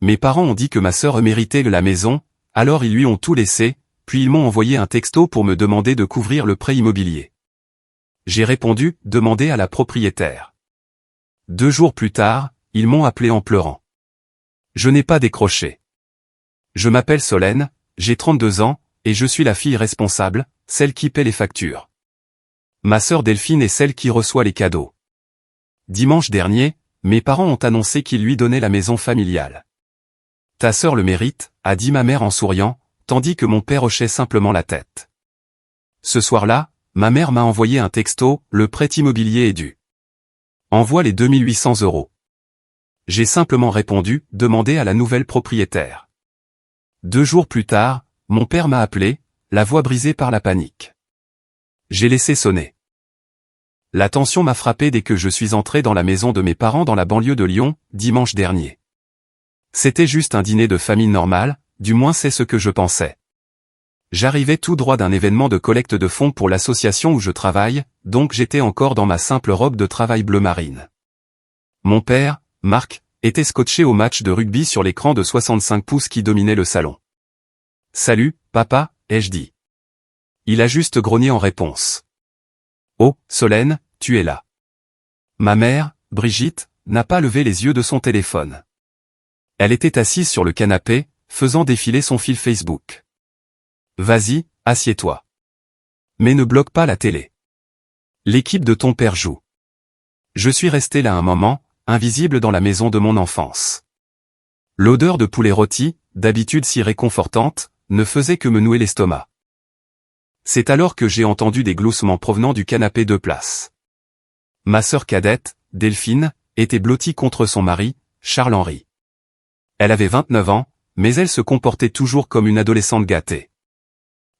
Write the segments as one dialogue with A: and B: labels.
A: Mes parents ont dit que ma sœur méritait la maison, alors ils lui ont tout laissé, puis ils m'ont envoyé un texto pour me demander de couvrir le prêt immobilier. J'ai répondu, demandez à la propriétaire. 2 jours plus tard, ils m'ont appelé en pleurant. Je n'ai pas décroché. Je m'appelle Solène, j'ai 32 ans, et je suis la fille responsable, celle qui paie les factures. Ma sœur Delphine est celle qui reçoit les cadeaux. Dimanche dernier, mes parents ont annoncé qu'ils lui donnaient la maison familiale. Ta sœur le mérite, a dit ma mère en souriant, tandis que mon père hochait simplement la tête. Ce soir-là, ma mère m'a envoyé un texto, le prêt immobilier est dû. Envoie les 2800 €. J'ai simplement répondu, demandez à la nouvelle propriétaire. 2 jours plus tard, mon père m'a appelé, la voix brisée par la panique. J'ai laissé sonner. La tension m'a frappé dès que je suis entré dans la maison de mes parents dans la banlieue de Lyon, dimanche dernier. C'était juste un dîner de famille normal, du moins c'est ce que je pensais. J'arrivais tout droit d'un événement de collecte de fonds pour l'association où je travaille, donc j'étais encore dans ma simple robe de travail bleu marine. Mon père, Marc, était scotché au match de rugby sur l'écran de 65 pouces qui dominait le salon. « Salut, papa », ai-je dit. Il a juste grogné en réponse. « Oh, Solène, tu es là. » Ma mère, Brigitte, n'a pas levé les yeux de son téléphone. Elle était assise sur le canapé, faisant défiler son fil Facebook. « Vas-y, assieds-toi. Mais ne bloque pas la télé. L'équipe de ton père joue. » Je suis resté là un moment, invisible dans la maison de mon enfance. L'odeur de poulet rôti, d'habitude si réconfortante, ne faisait que me nouer l'estomac. C'est alors que j'ai entendu des gloussements provenant du canapé 2 places. Ma sœur cadette, Delphine, était blottie contre son mari, Charles-Henri. Elle avait 29 ans, mais elle se comportait toujours comme une adolescente gâtée.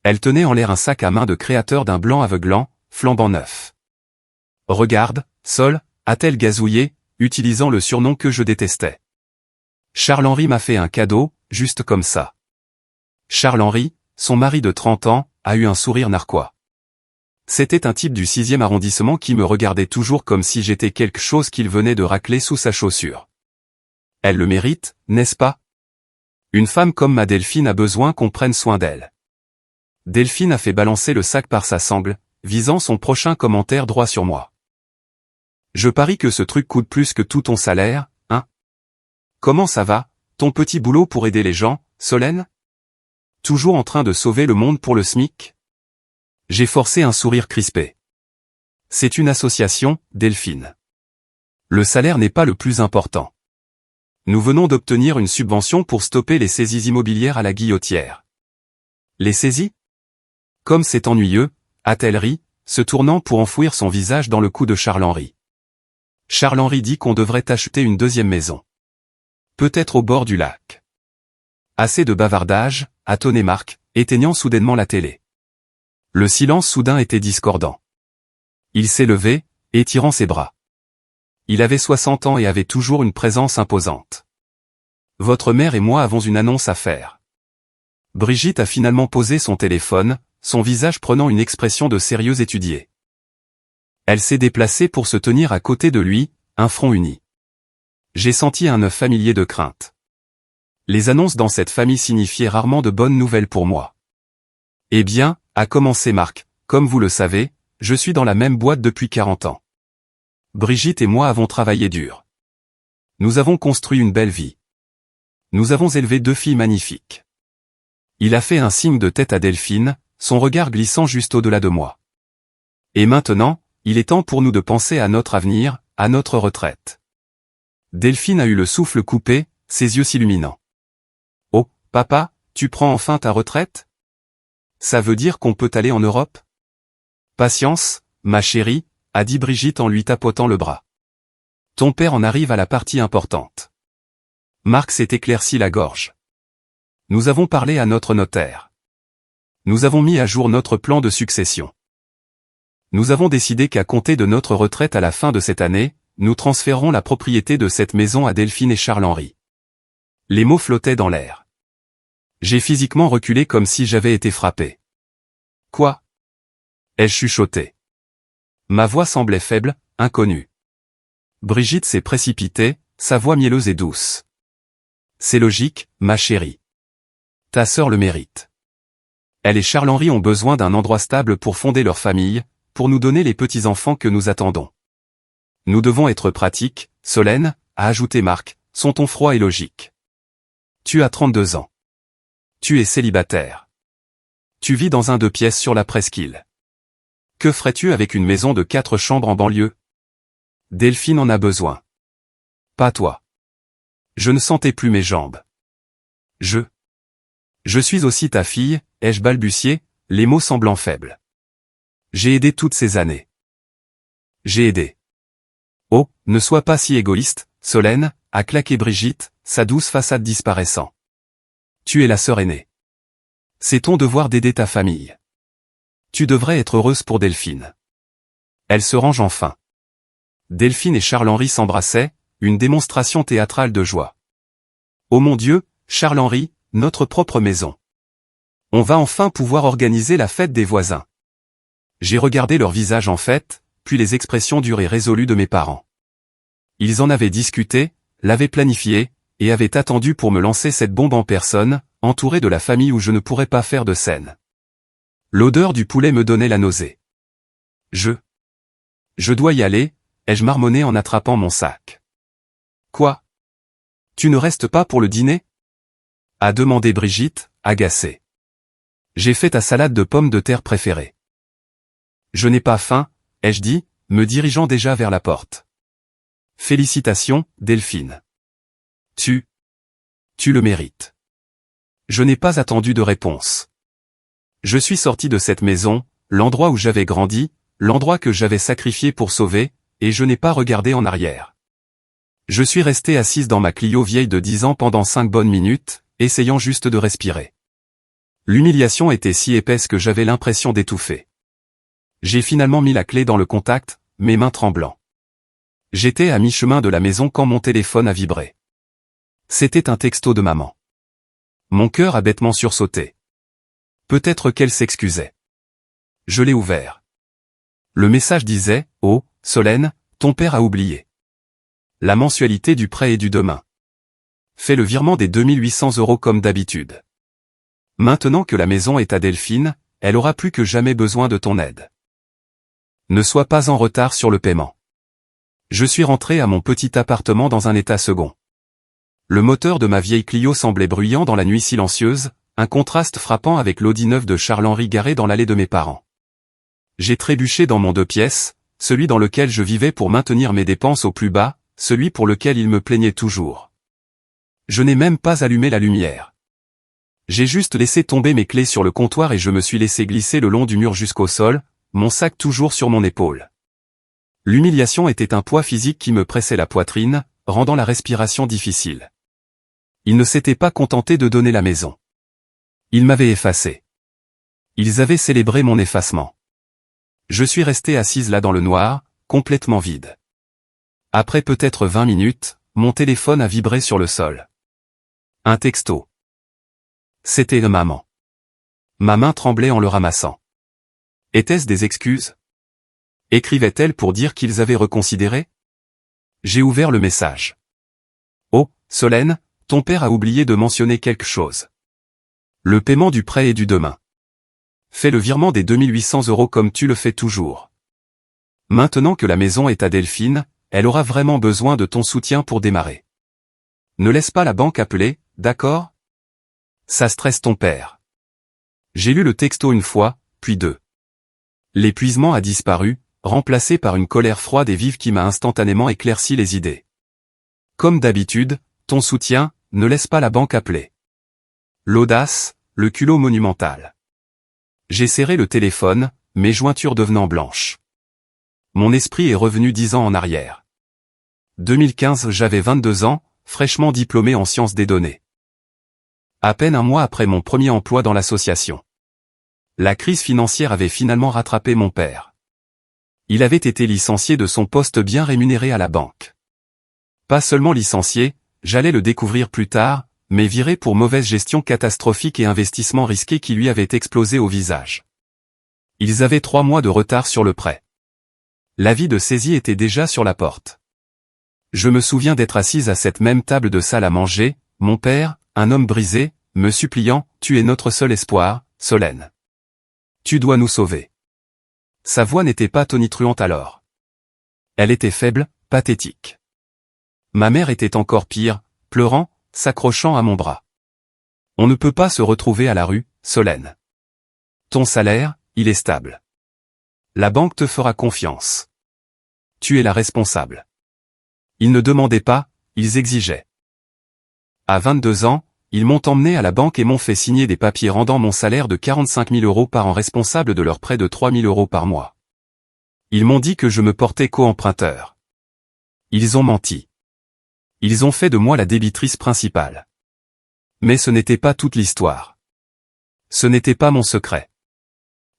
A: Elle tenait en l'air un sac à main de créateur d'un blanc aveuglant, flambant neuf. « Regarde, Sol », a-t-elle gazouillé, utilisant le surnom que je détestais. Charles-Henri m'a fait un cadeau, juste comme ça. Charles-Henri, son mari de 30 ans, a eu un sourire narquois. C'était un type du 6e arrondissement qui me regardait toujours comme si j'étais quelque chose qu'il venait de racler sous sa chaussure. Elle le mérite, n'est-ce pas? Une femme comme ma Delphine a besoin qu'on prenne soin d'elle. Delphine a fait balancer le sac par sa sangle, visant son prochain commentaire droit sur moi. Je parie que ce truc coûte plus que tout ton salaire, hein? Comment ça va, ton petit boulot pour aider les gens, Solène? Toujours en train de sauver le monde pour le SMIC? J'ai forcé un sourire crispé. C'est une association, Delphine. Le salaire n'est pas le plus important. Nous venons d'obtenir une subvention pour stopper les saisies immobilières à la guillotière. Les saisies? Comme c'est ennuyeux, a-t-elle ri, se tournant pour enfouir son visage dans le cou de Charles-Henri. Charles-Henri dit qu'on devrait acheter une 2e maison. Peut-être au bord du lac. Assez de bavardage, a tonné Marc, éteignant soudainement la télé. Le silence soudain était discordant. Il s'est levé, étirant ses bras. Il avait 60 ans et avait toujours une présence imposante. Votre mère et moi avons une annonce à faire. Brigitte a finalement posé son téléphone, son visage prenant une expression de sérieux étudié. Elle s'est déplacée pour se tenir à côté de lui, un front uni. J'ai senti un œuf familier de crainte. Les annonces dans cette famille signifiaient rarement de bonnes nouvelles pour moi. Eh bien, a commencé Marc, comme vous le savez, je suis dans la même boîte depuis 40 ans. Brigitte et moi avons travaillé dur. Nous avons construit une belle vie. Nous avons élevé 2 filles magnifiques. Il a fait un signe de tête à Delphine, son regard glissant juste au-delà de moi. Et maintenant, il est temps pour nous de penser à notre avenir, à notre retraite. Delphine a eu le souffle coupé, ses yeux s'illuminant. « Oh, papa, tu prends enfin ta retraite? Ça veut dire qu'on peut aller en Europe? » « Patience, ma chérie, » a dit Brigitte en lui tapotant le bras. « Ton père en arrive à la partie importante. » Marc s'est éclairci la gorge. Nous avons parlé à notre notaire. Nous avons mis à jour notre plan de succession. Nous avons décidé qu'à compter de notre retraite à la fin de cette année, nous transférerons la propriété de cette maison à Delphine et Charles-Henri. Les mots flottaient dans l'air. J'ai physiquement reculé comme si j'avais été frappé. Quoi? Ai-je chuchoté? Ma voix semblait faible, inconnue. Brigitte s'est précipitée, sa voix mielleuse et douce. C'est logique, ma chérie. Ta sœur le mérite. Elle et Charles-Henri ont besoin d'un endroit stable pour fonder leur famille, pour nous donner les petits-enfants que nous attendons. Nous devons être pratiques, Solène, a ajouté Marc, son ton froid et logique. Tu as 32 ans. Tu es célibataire. Tu vis dans un 2 pièces sur la presqu'île. Que ferais-tu avec une maison de 4 chambres en banlieue? Delphine en a besoin. Pas toi. Je ne sentais plus mes jambes. Je suis aussi ta fille, ai-je balbutié, les mots semblant faibles. J'ai aidé toutes ces années. J'ai aidé. Oh, ne sois pas si égoïste, Solène, a claqué Brigitte, sa douce façade disparaissant. Tu es la sœur aînée. C'est ton devoir d'aider ta famille. Tu devrais être heureuse pour Delphine. Elle se range enfin. Delphine et Charles-Henri s'embrassaient, une démonstration théâtrale de joie. Oh mon Dieu, Charles-Henri, notre propre maison. On va enfin pouvoir organiser la fête des voisins. J'ai regardé leur visage en fête, puis les expressions dures et résolues de mes parents. Ils en avaient discuté, l'avaient planifié, et avaient attendu pour me lancer cette bombe en personne, entouré de la famille où je ne pourrais pas faire de scène. L'odeur du poulet me donnait la nausée. Je dois y aller, ai-je marmonné en attrapant mon sac. Quoi? Tu ne restes pas pour le dîner? A demandé Brigitte, agacée. J'ai fait ta salade de pommes de terre préférée. Je n'ai pas faim, ai-je dit, me dirigeant déjà vers la porte. Félicitations, Delphine. Tu le mérites. Je n'ai pas attendu de réponse. Je suis sorti de cette maison, l'endroit où j'avais grandi, l'endroit que j'avais sacrifié pour sauver, et je n'ai pas regardé en arrière. Je suis resté assise dans ma Clio vieille de 10 ans pendant 5 bonnes minutes, essayant juste de respirer. L'humiliation était si épaisse que j'avais l'impression d'étouffer. J'ai finalement mis la clé dans le contact, mes mains tremblant. J'étais à mi-chemin de la maison quand mon téléphone a vibré. C'était un texto de maman. Mon cœur a bêtement sursauté. Peut-être qu'elle s'excusait. Je l'ai ouvert. Le message disait « Oh, Solène, ton père a oublié. La mensualité du prêt est due demain. Fais le virement des 2800 € comme d'habitude. Maintenant que la maison est à Delphine, elle aura plus que jamais besoin de ton aide. Ne sois pas en retard sur le paiement. » Je suis rentré à mon petit appartement dans un état second. Le moteur de ma vieille Clio semblait bruyant dans la nuit silencieuse, un contraste frappant avec l'Audi 9 de Charles-Henri garé dans l'allée de mes parents. J'ai trébuché dans mon 2 pièces, celui dans lequel je vivais pour maintenir mes dépenses au plus bas, celui pour lequel il me plaignait toujours. Je n'ai même pas allumé la lumière. J'ai juste laissé tomber mes clés sur le comptoir et je me suis laissé glisser le long du mur jusqu'au sol, mon sac toujours sur mon épaule. L'humiliation était un poids physique qui me pressait la poitrine, rendant la respiration difficile. Ils ne s'étaient pas contentés de donner la maison. Ils m'avaient effacé. Ils avaient célébré mon effacement. Je suis resté assise là dans le noir, complètement vide. Après peut-être 20 minutes, mon téléphone a vibré sur le sol. Un texto. C'était de maman. Ma main tremblait en le ramassant. Étaient-ce des excuses? Écrivait-elle pour dire qu'ils avaient reconsidéré? J'ai ouvert le message. Oh, Solène, ton père a oublié de mentionner quelque chose. Le paiement du prêt est dû demain. Fais le virement des 2800 € comme tu le fais toujours. Maintenant que la maison est à Delphine, elle aura vraiment besoin de ton soutien pour démarrer. Ne laisse pas la banque appeler, d'accord? Ça stresse ton père. J'ai lu le texto une fois, puis deux. L'épuisement a disparu, remplacé par une colère froide et vive qui m'a instantanément éclairci les idées. Comme d'habitude, ton soutien, ne laisse pas la banque appeler. L'audace, le culot monumental. J'ai serré le téléphone, mes jointures devenant blanches. Mon esprit est revenu 10 ans en arrière. 2015, j'avais 22 ans, fraîchement diplômé en sciences des données. À peine un mois après mon premier emploi dans l'association. La crise financière avait finalement rattrapé mon père. Il avait été licencié de son poste bien rémunéré à la banque. Pas seulement licencié, j'allais le découvrir plus tard, mais viré pour mauvaise gestion catastrophique et investissement risqué qui lui avait explosé au visage. Ils avaient 3 mois de retard sur le prêt. L'avis de saisie était déjà sur la porte. Je me souviens d'être assise à cette même table de salle à manger, mon père, un homme brisé, me suppliant, tu es notre seul espoir, Solène. Tu dois nous sauver. Sa voix n'était pas tonitruante alors. Elle était faible, pathétique. Ma mère était encore pire, pleurant, s'accrochant à mon bras. On ne peut pas se retrouver à la rue, Solène. Ton salaire, il est stable. La banque te fera confiance. Tu es la responsable. Ils ne demandaient pas, ils exigeaient. À 22 ans, ils m'ont emmené à la banque et m'ont fait signer des papiers rendant mon salaire de 45 000 € par an responsable de leur prêt de 3 000 € par mois. Ils m'ont dit que je me portais co-emprunteur. Ils ont menti. Ils ont fait de moi la débitrice principale. Mais ce n'était pas toute l'histoire. Ce n'était pas mon secret.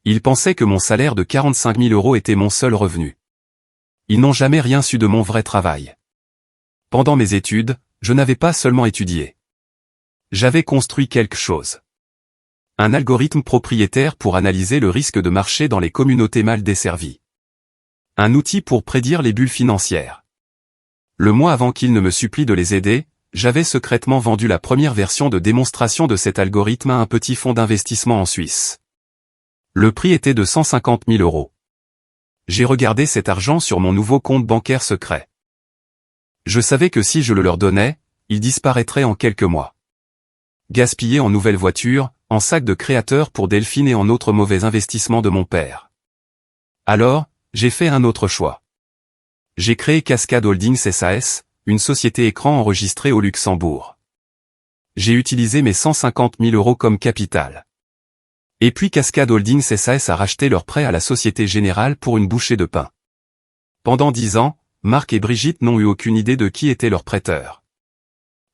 A: Ils pensaient que mon salaire de 45 000 € était mon seul revenu. Ils n'ont jamais rien su de mon vrai travail. Pendant mes études, je n'avais pas seulement étudié. J'avais construit quelque chose. Un algorithme propriétaire pour analyser le risque de marché dans les communautés mal desservies. Un outil pour prédire les bulles financières. Le mois avant qu'ils ne me supplient de les aider, j'avais secrètement vendu la première version de démonstration de cet algorithme à un petit fonds d'investissement en Suisse. Le prix était de 150 000 €. J'ai regardé cet argent sur mon nouveau compte bancaire secret. Je savais que si je le leur donnais, il disparaîtrait en quelques mois. Gaspillé en nouvelles voitures, en sacs de créateurs pour Delphine et en autres mauvais investissements de mon père. Alors, j'ai fait un autre choix. J'ai créé Cascade Holdings SAS, une société écran enregistrée au Luxembourg. J'ai utilisé mes 150 000 € comme capital. Et puis Cascade Holdings SAS a racheté leur prêt à la Société Générale pour une bouchée de pain. Pendant 10 ans, Marc et Brigitte n'ont eu aucune idée de qui était leur prêteur.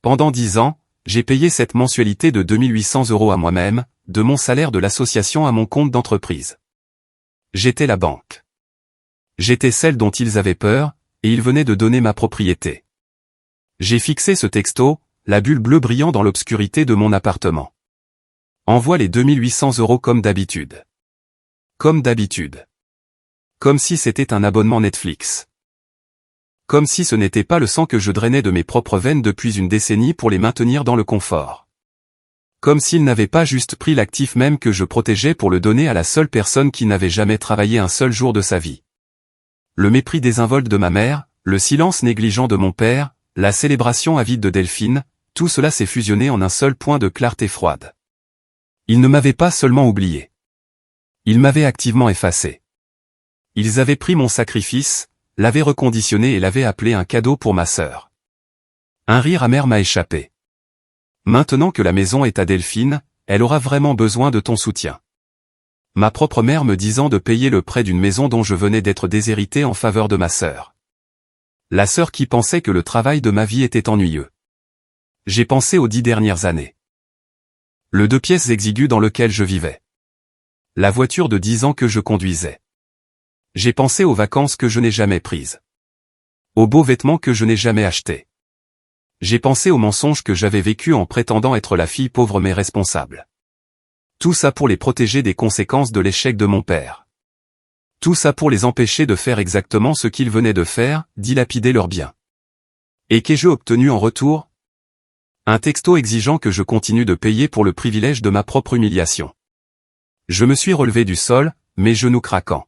A: Pendant 10 ans, j'ai payé cette mensualité de 2 800 € à moi-même, de mon salaire de l'association à mon compte d'entreprise. J'étais la banque. J'étais celle dont ils avaient peur, et ils venaient de donner ma propriété. J'ai fixé ce texto, la bulle bleue brillant dans l'obscurité de mon appartement. Envoie les 2 800 € comme d'habitude. Comme d'habitude. Comme si c'était un abonnement Netflix. Comme si ce n'était pas le sang que je drainais de mes propres veines depuis une décennie pour les maintenir dans le confort. Comme s'ils n'avaient pas juste pris l'actif même que je protégeais pour le donner à la seule personne qui n'avait jamais travaillé un seul jour de sa vie. Le mépris désinvolte de ma mère, le silence négligent de mon père, la célébration avide de Delphine, tout cela s'est fusionné en un seul point de clarté froide. Ils ne m'avaient pas seulement oublié. Ils m'avaient activement effacé. Ils avaient pris mon sacrifice, l'avaient reconditionné et l'avaient appelé un cadeau pour ma sœur. Un rire amer m'a échappé. Maintenant que la maison est à Delphine, elle aura vraiment besoin de ton soutien. Ma propre mère me disant de payer le prêt d'une maison dont je venais d'être déshérité en faveur de ma sœur. La sœur qui pensait que le travail de ma vie était ennuyeux. J'ai pensé aux 10 dernières années. Le 2 pièces exigu dans lequel je vivais. La voiture de 10 ans que je conduisais. J'ai pensé aux vacances que je n'ai jamais prises. Aux beaux vêtements que je n'ai jamais achetés. J'ai pensé aux mensonges que j'avais vécus en prétendant être la fille pauvre mais responsable. Tout ça pour les protéger des conséquences de l'échec de mon père. Tout ça pour les empêcher de faire exactement ce qu'ils venaient de faire, dilapider leurs biens. Et qu'ai-je obtenu en retour? Un texto exigeant que je continue de payer pour le privilège de ma propre humiliation. Je me suis relevé du sol, mes genoux craquant.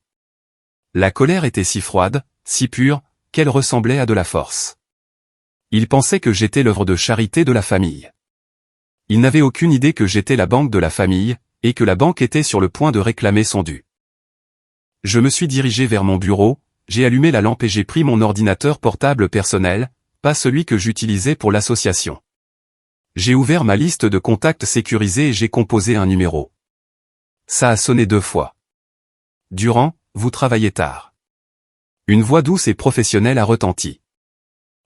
A: La colère était si froide, si pure, qu'elle ressemblait à de la force. Ils pensaient que j'étais l'œuvre de charité de la famille. Ils n'avaient aucune idée que j'étais la banque de la famille, et que la banque était sur le point de réclamer son dû. Je me suis dirigé vers mon bureau, j'ai allumé la lampe et j'ai pris mon ordinateur portable personnel, pas celui que j'utilisais pour l'association. J'ai ouvert ma liste de contacts sécurisés et j'ai composé un numéro. Ça a sonné 2 fois. Durand, vous travaillez tard. Une voix douce et professionnelle a retenti.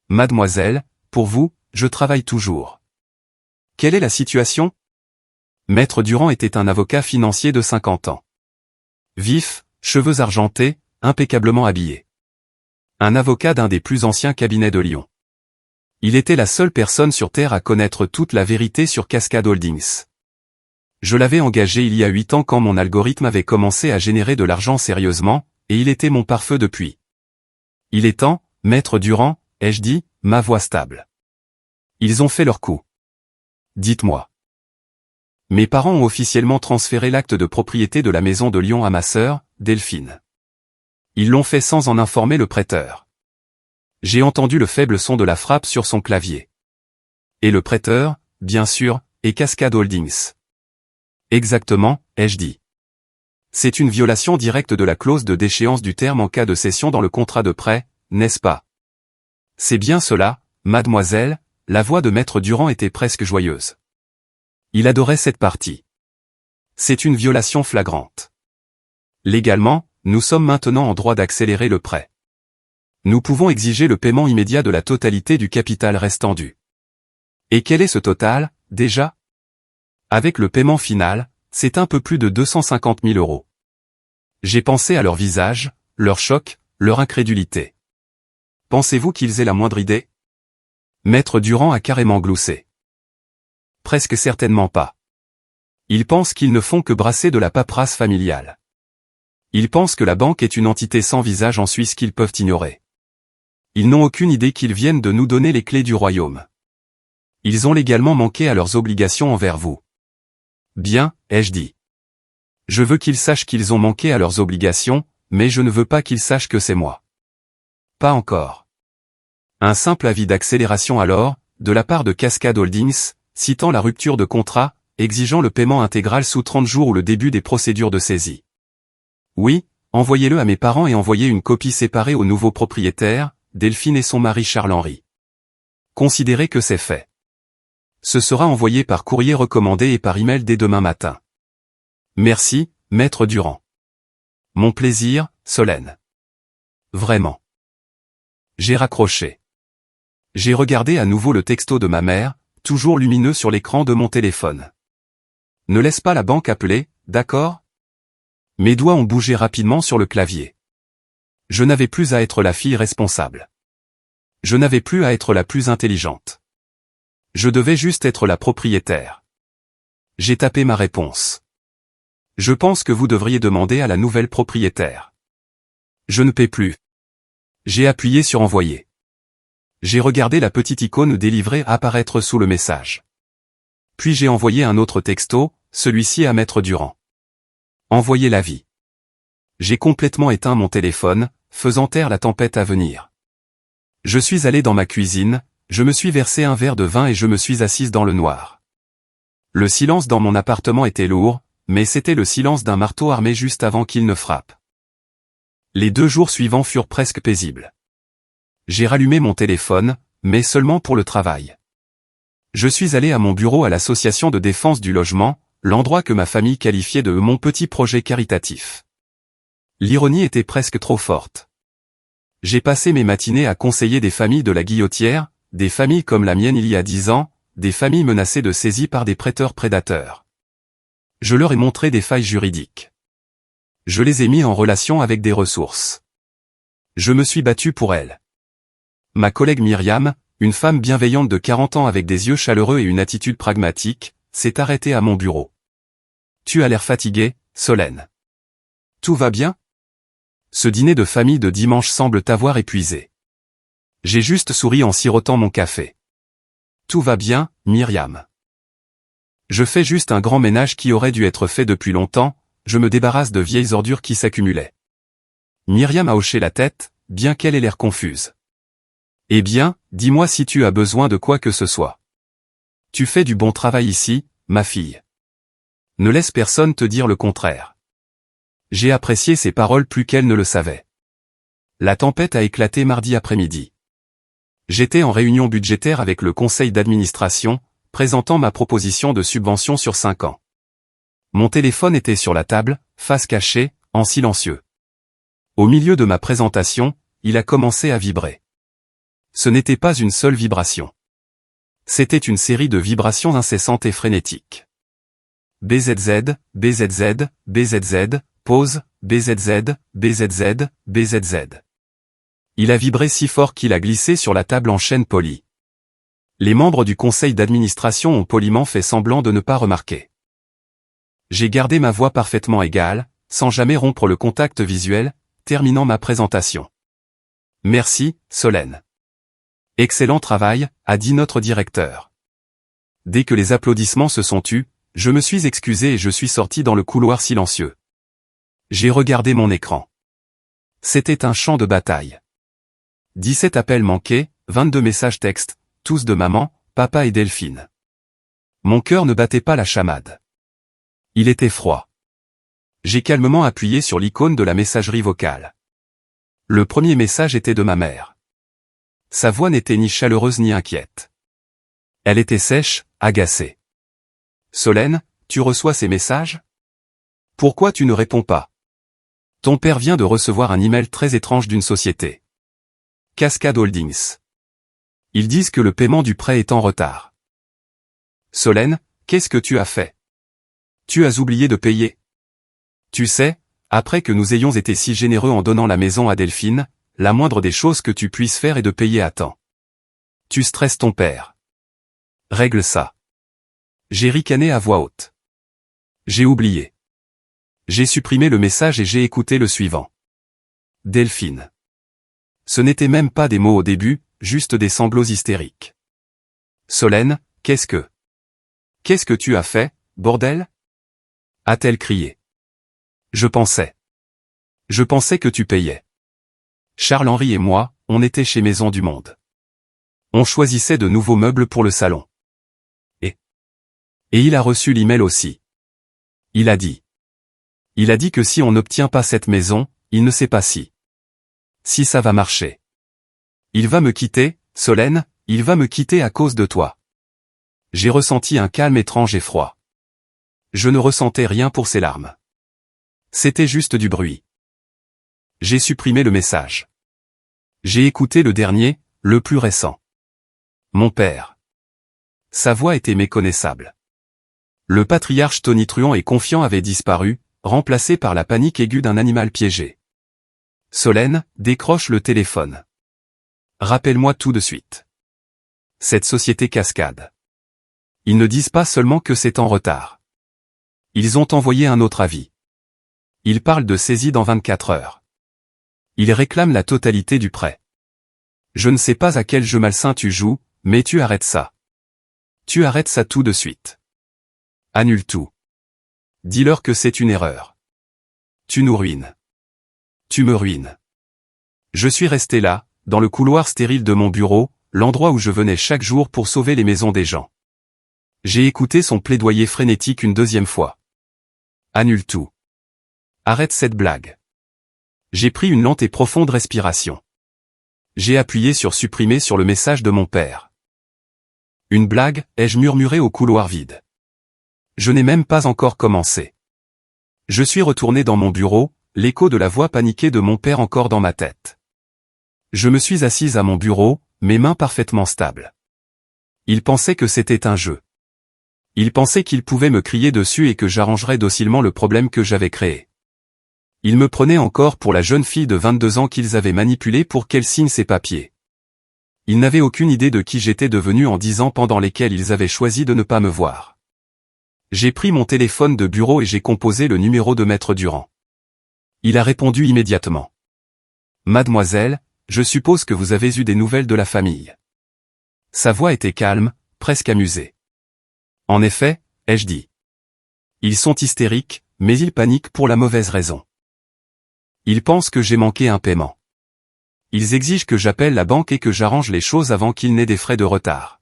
A: Mademoiselle, pour vous, je travaille toujours. Quelle est la situation? Maître Durand était un avocat financier de 50 ans. Vif, cheveux argentés, impeccablement habillé. Un avocat d'un des plus anciens cabinets de Lyon. Il était la seule personne sur Terre à connaître toute la vérité sur Cascade Holdings. Je l'avais engagé il y a 8 ans quand mon algorithme avait commencé à générer de l'argent sérieusement, et il était mon pare-feu depuis. Il est temps, Maître Durand, ai-je dit, ma voix stable. Ils ont fait leur coup. Dites-moi. Mes parents ont officiellement transféré l'acte de propriété de la maison de Lyon à ma sœur, Delphine. Ils l'ont fait sans en informer le prêteur. J'ai entendu le faible son de la frappe sur son clavier. Et le prêteur, bien sûr, est Cascade Holdings. Exactement, ai-je dit. C'est une violation directe de la clause de déchéance du terme en cas de cession dans le contrat de prêt, n'est-ce pas? C'est bien cela, mademoiselle, la voix de Maître Durand était presque joyeuse. Il adorait cette partie. C'est une violation flagrante. Légalement, nous sommes maintenant en droit d'accélérer le prêt. Nous pouvons exiger le paiement immédiat de la totalité du capital restant dû. Et quel est ce total, déjà? Avec le paiement final, c'est un peu plus de 250 000 euros. J'ai pensé à leur visage, leur choc, leur incrédulité. Pensez-vous qu'ils aient la moindre idée? Maître Durand a carrément gloussé. Presque certainement pas. Ils pensent qu'ils ne font que brasser de la paperasse familiale. Ils pensent que la banque est une entité sans visage en Suisse qu'ils peuvent ignorer. Ils n'ont aucune idée qu'ils viennent de nous donner les clés du royaume. Ils ont légalement manqué à leurs obligations envers vous. Bien, ai-je dit. Je veux qu'ils sachent qu'ils ont manqué à leurs obligations, mais je ne veux pas qu'ils sachent que c'est moi. Pas encore. Un simple avis d'accélération alors, de la part de Cascade Holdings, citant la rupture de contrat, exigeant le paiement intégral sous 30 jours ou le début des procédures de saisie. Oui, envoyez-le à mes parents et envoyez une copie séparée au nouveau propriétaire, Delphine et son mari Charles-Henri. Considérez que c'est fait. Ce sera envoyé par courrier recommandé et par email dès demain matin. Merci, Maître Durand. Mon plaisir, Solène. Vraiment. J'ai raccroché. J'ai regardé à nouveau le texto de ma mère, toujours lumineux sur l'écran de mon téléphone. Ne laisse pas la banque appeler, d'accord? Mes doigts ont bougé rapidement sur le clavier. Je n'avais plus à être la fille responsable. Je n'avais plus à être la plus intelligente. Je devais juste être la propriétaire. J'ai tapé ma réponse. Je pense que vous devriez demander à la nouvelle propriétaire. Je ne paie plus. J'ai appuyé sur envoyer. J'ai regardé la petite icône délivrée apparaître sous le message. Puis j'ai envoyé un autre texto, celui-ci à Maître Durand. Envoyez l'avis. J'ai complètement éteint mon téléphone, faisant taire la tempête à venir. Je suis allé dans ma cuisine, je me suis versé un verre de vin et je me suis assise dans le noir. Le silence dans mon appartement était lourd, mais c'était le silence d'un marteau armé juste avant qu'il ne frappe. Les 2 jours suivants furent presque paisibles. J'ai rallumé mon téléphone, mais seulement pour le travail. Je suis allé à mon bureau à l'association de défense du logement, l'endroit que ma famille qualifiait de mon petit projet caritatif. L'ironie était presque trop forte. J'ai passé mes matinées à conseiller des familles de la Guillotière, des familles comme la mienne il y a 10 ans, des familles menacées de saisie par des prêteurs prédateurs. Je leur ai montré des failles juridiques. Je les ai mis en relation avec des ressources. Je me suis battu pour elles. Ma collègue Myriam, une femme bienveillante de 40 ans avec des yeux chaleureux et une attitude pragmatique, s'est arrêtée à mon bureau. Tu as l'air fatiguée, Solène. Tout va bien? Ce dîner de famille de dimanche semble t'avoir épuisé. J'ai juste souri en sirotant mon café. Tout va bien, Myriam. Je fais juste un grand ménage qui aurait dû être fait depuis longtemps, je me débarrasse de vieilles ordures qui s'accumulaient. Myriam a hoché la tête, bien qu'elle ait l'air confuse. Eh bien, dis-moi si tu as besoin de quoi que ce soit. Tu fais du bon travail ici, ma fille. Ne laisse personne te dire le contraire. J'ai apprécié ces paroles plus qu'elle ne le savait. La tempête a éclaté mardi après-midi. J'étais en réunion budgétaire avec le conseil d'administration, présentant ma proposition de subvention sur 5 ans. Mon téléphone était sur la table, face cachée, en silencieux. Au milieu de ma présentation, il a commencé à vibrer. Ce n'était pas une seule vibration. C'était une série de vibrations incessantes et frénétiques. BZZ, BZZ, BZZ, pause, BZZ, BZZ, BZZ. Il a vibré si fort qu'il a glissé sur la table en chaîne polie. Les membres du conseil d'administration ont poliment fait semblant de ne pas remarquer. J'ai gardé ma voix parfaitement égale, sans jamais rompre le contact visuel, terminant ma présentation. Merci, Solène. Excellent travail, a dit notre directeur. Dès que les applaudissements se sont tus, je me suis excusé et je suis sorti dans le couloir silencieux. J'ai regardé mon écran. C'était un champ de bataille. 17 appels manqués, 22 messages textes, tous de maman, papa et Delphine. Mon cœur ne battait pas la chamade. Il était froid. J'ai calmement appuyé sur l'icône de la messagerie vocale. Le premier message était de ma mère. Sa voix n'était ni chaleureuse ni inquiète. Elle était sèche, agacée. « Solène, tu reçois ces messages? Pourquoi tu ne réponds pas? Ton père vient de recevoir un email très étrange d'une société. Cascade Holdings. Ils disent que le paiement du prêt est en retard. Solène, qu'est-ce que tu as fait? Tu as oublié de payer. Tu sais, après que nous ayons été si généreux en donnant la maison à Delphine, la moindre des choses que tu puisses faire est de payer à temps. Tu stresses ton père. Règle ça. » J'ai ricané à voix haute. J'ai oublié. J'ai supprimé le message et j'ai écouté le suivant. Delphine. Ce n'était même pas des mots au début, juste des sanglots hystériques. Solène, qu'est-ce que tu as fait, bordel? A-t-elle crié. Je pensais que tu payais. Charles-Henri et moi, on était chez Maison du Monde. On choisissait de nouveaux meubles pour le salon. Et il a reçu l'email aussi. Il a dit que si on n'obtient pas cette maison, il ne sait pas si ça va marcher. Il va me quitter, Solène, il va me quitter à cause de toi. J'ai ressenti un calme étrange et froid. Je ne ressentais rien pour ses larmes. C'était juste du bruit. J'ai supprimé le message. J'ai écouté le dernier, le plus récent. Mon père. Sa voix était méconnaissable. Le patriarche tonitruant et confiant avait disparu, remplacé par la panique aiguë d'un animal piégé. Solène, décroche le téléphone. Rappelle-moi tout de suite. Cette société Cascade. Ils ne disent pas seulement que c'est en retard. Ils ont envoyé un autre avis. Ils parlent de saisie dans 24 heures. Ils réclament la totalité du prêt. Je ne sais pas à quel jeu malsain tu joues, mais tu arrêtes ça. Tu arrêtes ça tout de suite. Annule tout. Dis-leur que c'est une erreur. Tu nous ruines. Tu me ruines. Je suis resté là, dans le couloir stérile de mon bureau, l'endroit où je venais chaque jour pour sauver les maisons des gens. J'ai écouté son plaidoyer frénétique une deuxième fois. Annule tout. Arrête cette blague. J'ai pris une lente et profonde respiration. J'ai appuyé sur supprimer sur le message de mon père. Une blague, ai-je murmuré au couloir vide. Je n'ai même pas encore commencé. Je suis retourné dans mon bureau, l'écho de la voix paniquée de mon père encore dans ma tête. Je me suis assise à mon bureau, mes mains parfaitement stables. Il pensait que c'était un jeu. Il pensait qu'il pouvait me crier dessus et que j'arrangerais docilement le problème que j'avais créé. Il me prenait encore pour la jeune fille de 22 ans qu'ils avaient manipulée pour qu'elle signe ses papiers. Ils n'avaient aucune idée de qui j'étais devenu en 10 ans pendant lesquels ils avaient choisi de ne pas me voir. J'ai pris mon téléphone de bureau et j'ai composé le numéro de Maître Durand. Il a répondu immédiatement. Mademoiselle, je suppose que vous avez eu des nouvelles de la famille. Sa voix était calme, presque amusée. En effet, ai-je dit. Ils sont hystériques, mais ils paniquent pour la mauvaise raison. Ils pensent que j'ai manqué un paiement. Ils exigent que j'appelle la banque et que j'arrange les choses avant qu'il n'ait des frais de retard.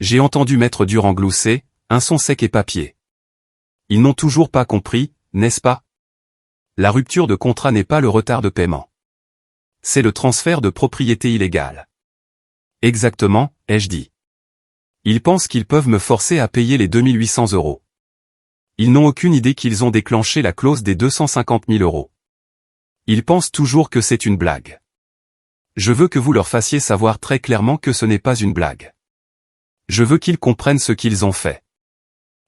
A: J'ai entendu Maître Durand glousser, un son sec et papier. Ils n'ont toujours pas compris, n'est-ce pas? La rupture de contrat n'est pas le retard de paiement. C'est le transfert de propriété illégale. Exactement, ai-je dit. Ils pensent qu'ils peuvent me forcer à payer les 2800 €. Ils n'ont aucune idée qu'ils ont déclenché la clause des 250 000 €. Ils pensent toujours que c'est une blague. Je veux que vous leur fassiez savoir très clairement que ce n'est pas une blague. Je veux qu'ils comprennent ce qu'ils ont fait.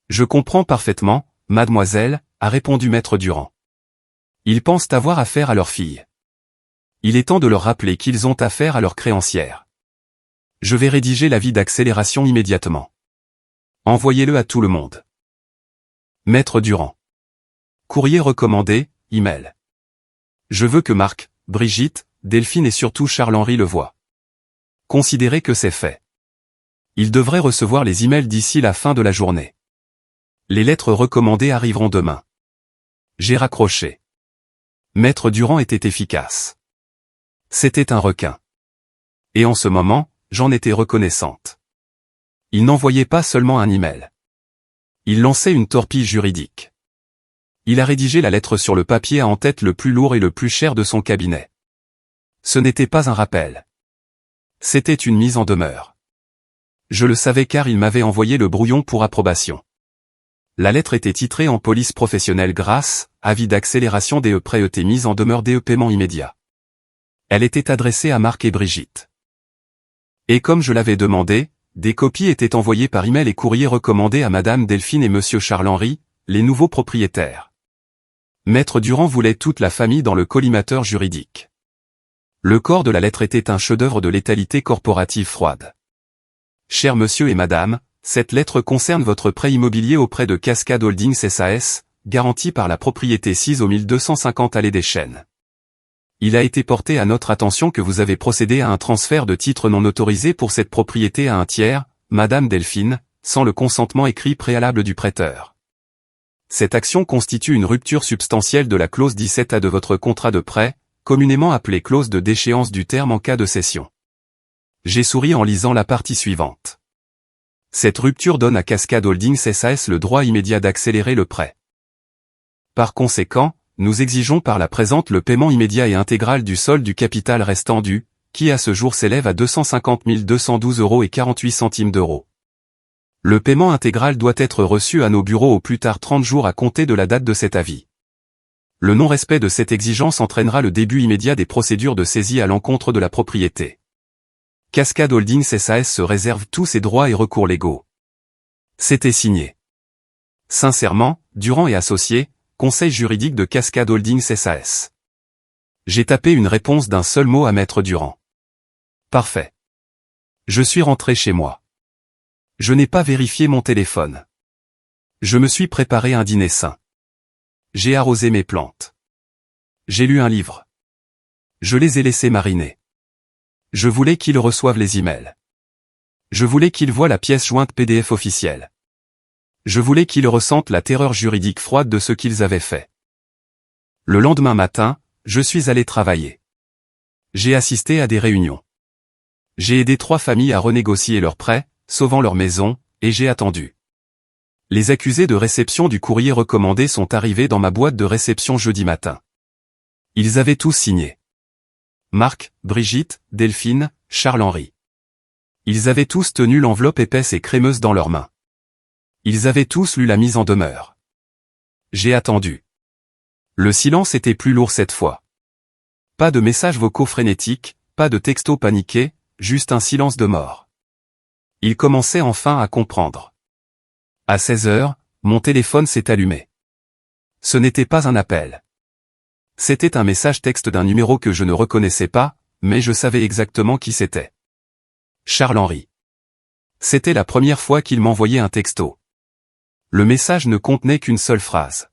A: Je comprends parfaitement, mademoiselle, a répondu Maître Durand. Ils pensent avoir affaire à leur fille. Il est temps de leur rappeler qu'ils ont affaire à leur créancière. Je vais rédiger l'avis d'accélération immédiatement. Envoyez-le à tout le monde. Maître Durand. Courrier recommandé, email. Je veux que Marc, Brigitte, Delphine et surtout Charles-Henri le voient. Considérez que c'est fait. Il devrait recevoir les emails d'ici la fin de la journée. Les lettres recommandées arriveront demain. J'ai raccroché. Maître Durand était efficace. C'était un requin. Et en ce moment, j'en étais reconnaissante. Il n'envoyait pas seulement un email. Il lançait une torpille juridique. Il a rédigé la lettre sur le papier à en-tête le plus lourd et le plus cher de son cabinet. Ce n'était pas un rappel. C'était une mise en demeure. Je le savais car il m'avait envoyé le brouillon pour approbation. La lettre était titrée en police professionnelle grâce, avis d'accélération des prêts ET mise en demeure des paiement immédiat. Elle était adressée à Marc et Brigitte. Et comme je l'avais demandé, des copies étaient envoyées par email et courrier recommandé à Madame Delphine et Monsieur Charles-Henri, les nouveaux propriétaires. Maître Durand voulait toute la famille dans le collimateur juridique. Le corps de la lettre était un chef-d'œuvre de létalité corporative froide. Cher monsieur et madame, cette lettre concerne votre prêt immobilier auprès de Cascade Holdings SAS, garanti par la propriété 6 au 1250 allée des Chênes. Il a été porté à notre attention que vous avez procédé à un transfert de titre non autorisé pour cette propriété à un tiers, Madame Delphine, sans le consentement écrit préalable du prêteur. Cette action constitue une rupture substantielle de la clause 17A de votre contrat de prêt, communément appelée clause de déchéance du terme en cas de cession. J'ai souri en lisant la partie suivante. Cette rupture donne à Cascade Holdings SAS le droit immédiat d'accélérer le prêt. Par conséquent, nous exigeons par la présente le paiement immédiat et intégral du solde du capital restant dû, qui à ce jour s'élève à 250 212,48 €. Le paiement intégral doit être reçu à nos bureaux au plus tard 30 jours à compter de la date de cet avis. Le non-respect de cette exigence entraînera le début immédiat des procédures de saisie à l'encontre de la propriété. Cascade Holdings SAS se réserve tous ses droits et recours légaux. C'était signé. Sincèrement, Durand et Associés, Conseil juridique de Cascade Holdings SAS. J'ai tapé une réponse d'un seul mot à Maître Durand. Parfait. Je suis rentré chez moi. Je n'ai pas vérifié mon téléphone. Je me suis préparé un dîner sain. J'ai arrosé mes plantes. J'ai lu un livre. Je les ai laissés mariner. Je voulais qu'ils reçoivent les emails. Je voulais qu'ils voient la pièce jointe PDF officielle. Je voulais qu'ils ressentent la terreur juridique froide de ce qu'ils avaient fait. Le lendemain matin, je suis allé travailler. J'ai assisté à des réunions. J'ai aidé 3 familles à renégocier leurs prêts, sauvant leur maison, et j'ai attendu. Les accusés de réception du courrier recommandé sont arrivés dans ma boîte de réception jeudi matin. Ils avaient tous signé. Marc, Brigitte, Delphine, Charles-Henri. Ils avaient tous tenu l'enveloppe épaisse et crémeuse dans leurs mains. Ils avaient tous lu la mise en demeure. J'ai attendu. Le silence était plus lourd cette fois. Pas de messages vocaux frénétiques, pas de textos paniqués, juste un silence de mort. Ils commençaient enfin à comprendre. À 16 heures, mon téléphone s'est allumé. Ce n'était pas un appel. C'était un message texte d'un numéro que je ne reconnaissais pas, mais je savais exactement qui c'était. Charles-Henri. C'était la première fois qu'il m'envoyait un texto. Le message ne contenait qu'une seule phrase.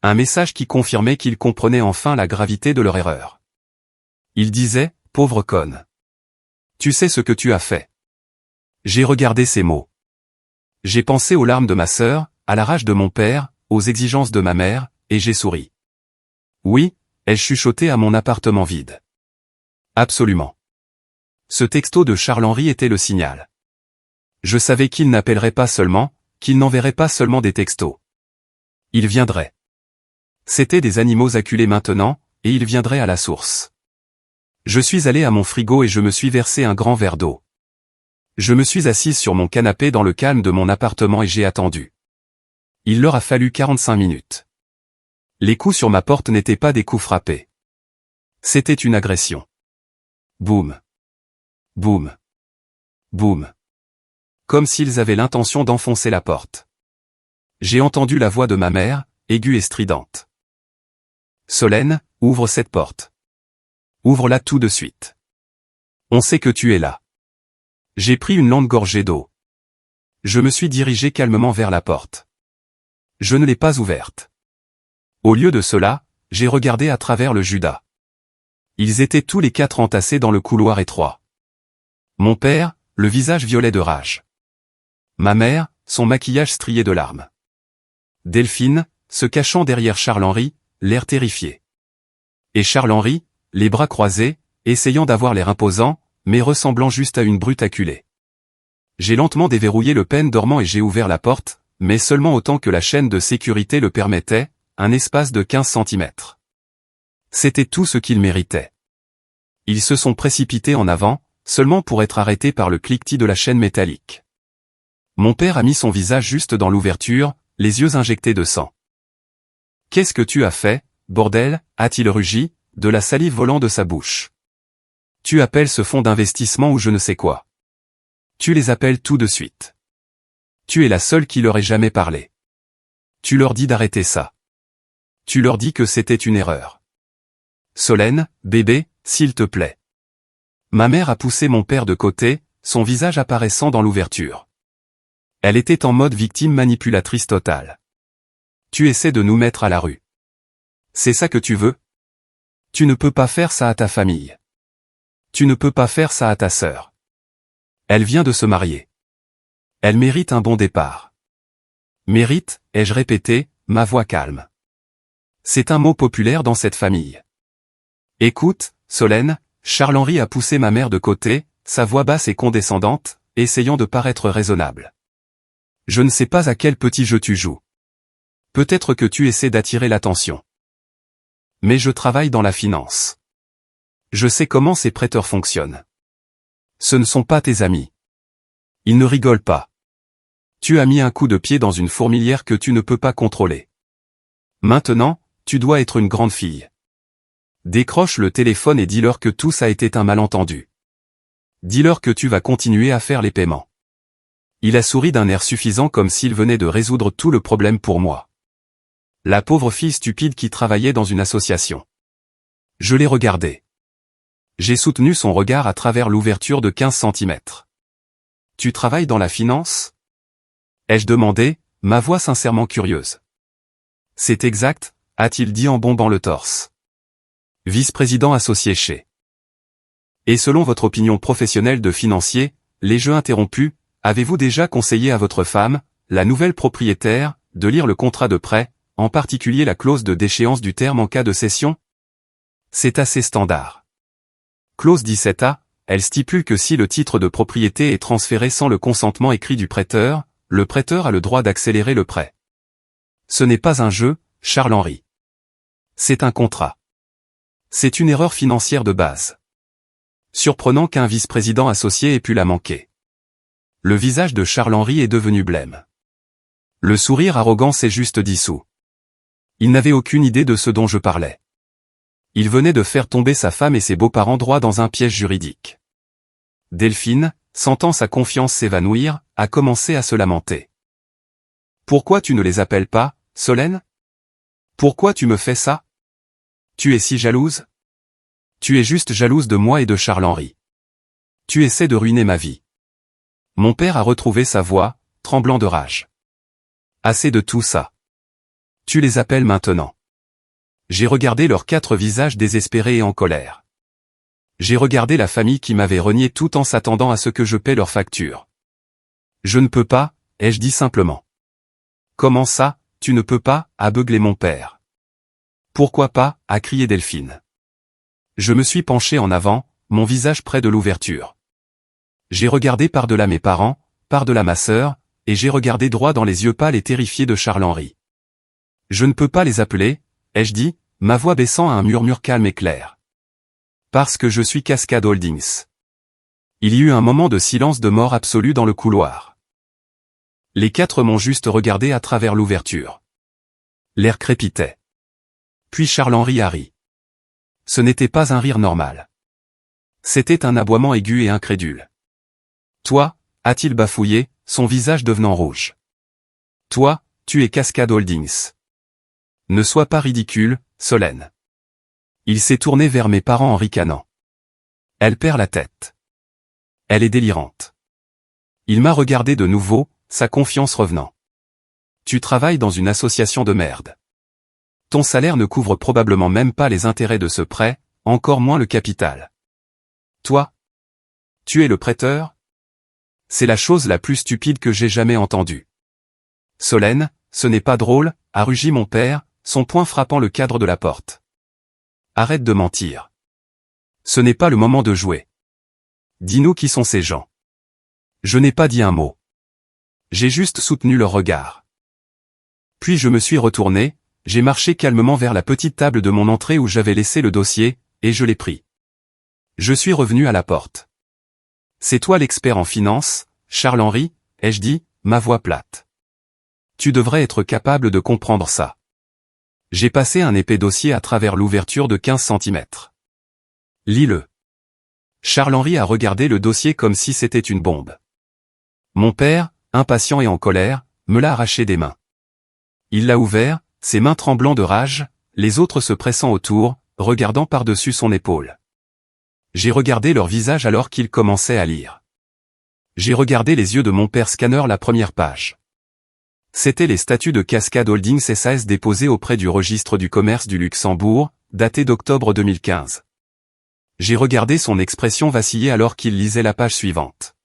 A: Un message qui confirmait qu'il comprenait enfin la gravité de leur erreur. Il disait, « Pauvre conne. Tu sais ce que tu as fait. » J'ai regardé ces mots. J'ai pensé aux larmes de ma sœur, à la rage de mon père, aux exigences de ma mère, et j'ai souri. Oui, ai chuchoté à mon appartement vide. Absolument. Ce texto de Charles-Henri était le signal. Je savais qu'il n'appellerait pas seulement, qu'il n'enverrait pas seulement des textos. Il viendrait. C'étaient des animaux acculés maintenant, et ils viendraient à la source. Je suis allé à mon frigo et je me suis versé un grand verre d'eau. Je me suis assise sur mon canapé dans le calme de mon appartement et j'ai attendu. Il leur a fallu 45 minutes. Les coups sur ma porte n'étaient pas des coups frappés. C'était une agression. Boum. Boum. Boum. Comme s'ils avaient l'intention d'enfoncer la porte. J'ai entendu la voix de ma mère, aiguë et stridente. Solène, ouvre cette porte. Ouvre-la tout de suite. On sait que tu es là. J'ai pris une longue gorgée d'eau. Je me suis dirigé calmement vers la porte. Je ne l'ai pas ouverte. Au lieu de cela, j'ai regardé à travers le judas. Ils étaient tous les 4 entassés dans le couloir étroit. Mon père, le visage violet de rage. Ma mère, son maquillage strié de larmes. Delphine, se cachant derrière Charles-Henri, l'air terrifié. Et Charles-Henri, les bras croisés, essayant d'avoir l'air imposant, mais ressemblant juste à une brute acculée. J'ai lentement déverrouillé le pen dormant et j'ai ouvert la porte, mais seulement autant que la chaîne de sécurité le permettait, un espace de 15 centimètres. C'était tout ce qu'ils méritaient. Ils se sont précipités en avant, seulement pour être arrêtés par le cliquetis de la chaîne métallique. Mon père a mis son visage juste dans l'ouverture, les yeux injectés de sang. « Qu'est-ce que tu as fait, bordel ?» a-t-il rugi, de la salive volant de sa bouche. « Tu appelles ce fonds d'investissement ou je ne sais quoi. Tu les appelles tout de suite. Tu es la seule qui leur ait jamais parlé. Tu leur dis d'arrêter ça. Tu leur dis que c'était une erreur. Solène, bébé, s'il te plaît. » Ma mère a poussé mon père de côté, son visage apparaissant dans l'ouverture. Elle était en mode victime manipulatrice totale. « Tu essaies de nous mettre à la rue. C'est ça que tu veux? Tu ne peux pas faire ça à ta famille. Tu ne peux pas faire ça à ta sœur. Elle vient de se marier. Elle mérite un bon départ. » Mérite, ai-je répété, ma voix calme. C'est un mot populaire dans cette famille. Écoute, Solène, Charles-Henri a poussé ma mère de côté, sa voix basse et condescendante, essayant de paraître raisonnable. Je ne sais pas à quel petit jeu tu joues. Peut-être que tu essaies d'attirer l'attention. Mais je travaille dans la finance. Je sais comment ces prêteurs fonctionnent. Ce ne sont pas tes amis. Ils ne rigolent pas. Tu as mis un coup de pied dans une fourmilière que tu ne peux pas contrôler. Maintenant, tu dois être une grande fille. Décroche le téléphone et dis-leur que tout ça a été un malentendu. Dis-leur que tu vas continuer à faire les paiements. Il a souri d'un air suffisant comme s'il venait de résoudre tout le problème pour moi. La pauvre fille stupide qui travaillait dans une association. Je l'ai regardée. J'ai soutenu son regard à travers l'ouverture de 15 centimètres. Tu travailles dans la finance? Ai-je demandé, ma voix sincèrement curieuse. C'est exact, a-t-il dit en bombant le torse. Vice-président associé chez. Et selon votre opinion professionnelle de financier, les jeux interrompus, avez-vous déjà conseillé à votre femme, la nouvelle propriétaire, de lire le contrat de prêt, en particulier la clause de déchéance du terme en cas de cession? C'est assez standard. Clause 17A, elle stipule que si le titre de propriété est transféré sans le consentement écrit du prêteur, le prêteur a le droit d'accélérer le prêt. Ce n'est pas un jeu, Charles-Henri. C'est un contrat. C'est une erreur financière de base. Surprenant qu'un vice-président associé ait pu la manquer. Le visage de Charles-Henri est devenu blême. Le sourire arrogant s'est juste dissous. Il n'avait aucune idée de ce dont je parlais. Il venait de faire tomber sa femme et ses beaux-parents droit dans un piège juridique. Delphine, sentant sa confiance s'évanouir, a commencé à se lamenter. « Pourquoi tu ne les appelles pas, Solène? Pourquoi tu me fais ça? Tu es si jalouse? Tu es juste jalouse de moi et de Charles-Henri. Tu essaies de ruiner ma vie. » Mon père a retrouvé sa voix, tremblant de rage. « Assez de tout ça. Tu les appelles maintenant. » J'ai regardé leurs 4 visages désespérés et en colère. J'ai regardé la famille qui m'avait renié tout en s'attendant à ce que je paie leurs factures. « Je ne peux pas, ai-je dit simplement. »« Comment ça, tu ne peux pas ?» a beuglé mon père. « Pourquoi pas ?» a crié Delphine. Je me suis penché en avant, mon visage près de l'ouverture. J'ai regardé par-delà mes parents, par-delà ma sœur, et j'ai regardé droit dans les yeux pâles et terrifiés de Charles-Henri. « Je ne peux pas les appeler, ai-je dit, ma voix baissant à un murmure calme et clair. Parce que je suis Cascade Holdings. Il y eut un moment de silence de mort absolue dans le couloir. Les 4 m'ont juste regardé à travers l'ouverture. L'air crépitait. Puis Charles-Henri a ri. Ce n'était pas un rire normal. C'était un aboiement aigu et incrédule. Toi, a-t-il bafouillé, son visage devenant rouge. Toi, tu es Cascade Holdings. Ne sois pas ridicule, Solène. Il s'est tourné vers mes parents en ricanant. Elle perd la tête. Elle est délirante. Il m'a regardé de nouveau, sa confiance revenant. Tu travailles dans une association de merde. Ton salaire ne couvre probablement même pas les intérêts de ce prêt, encore moins le capital. Toi? Tu es le prêteur? C'est la chose la plus stupide que j'ai jamais entendue. Solène, ce n'est pas drôle, a rugi mon père, son poing frappant le cadre de la porte. Arrête de mentir. Ce n'est pas le moment de jouer. Dis-nous qui sont ces gens. Je n'ai pas dit un mot. J'ai juste soutenu leur regard. Puis je me suis retourné, j'ai marché calmement vers la petite table de mon entrée où j'avais laissé le dossier, et je l'ai pris. Je suis revenu à la porte. C'est toi l'expert en finance, Charles-Henri, ai-je dit, ma voix plate. Tu devrais être capable de comprendre ça. J'ai passé un épais dossier à travers l'ouverture de 15 cm. Lis-le. Charles-Henri a regardé le dossier comme si c'était une bombe. Mon père, impatient et en colère, me l'a arraché des mains. Il l'a ouvert, ses mains tremblant de rage, les autres se pressant autour, regardant par-dessus son épaule. J'ai regardé leur visage alors qu'ils commençaient à lire. J'ai regardé les yeux de mon père scanner la première page. C'étaient les statuts de Cascade Holdings SAS déposés auprès du registre du commerce du Luxembourg, datés d'octobre 2015. J'ai regardé son expression vaciller alors qu'il lisait la page suivante.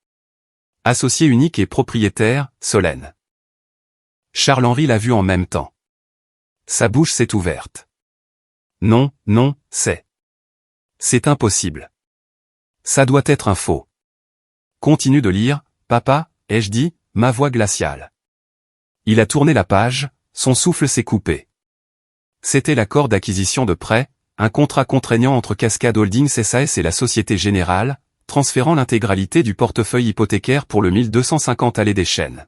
A: Associé unique et propriétaire, Solène. Charles-Henri l'a vu en même temps. Sa bouche s'est ouverte. Non, non, c'est impossible. Ça doit être un faux. Continue de lire, papa, ai-je dit, ma voix glaciale. Il a tourné la page, son souffle s'est coupé. C'était l'accord d'acquisition de prêt, un contrat contraignant entre Cascade Holdings SAS et la Société Générale, transférant l'intégralité du portefeuille hypothécaire pour le 1250 allée des Chênes.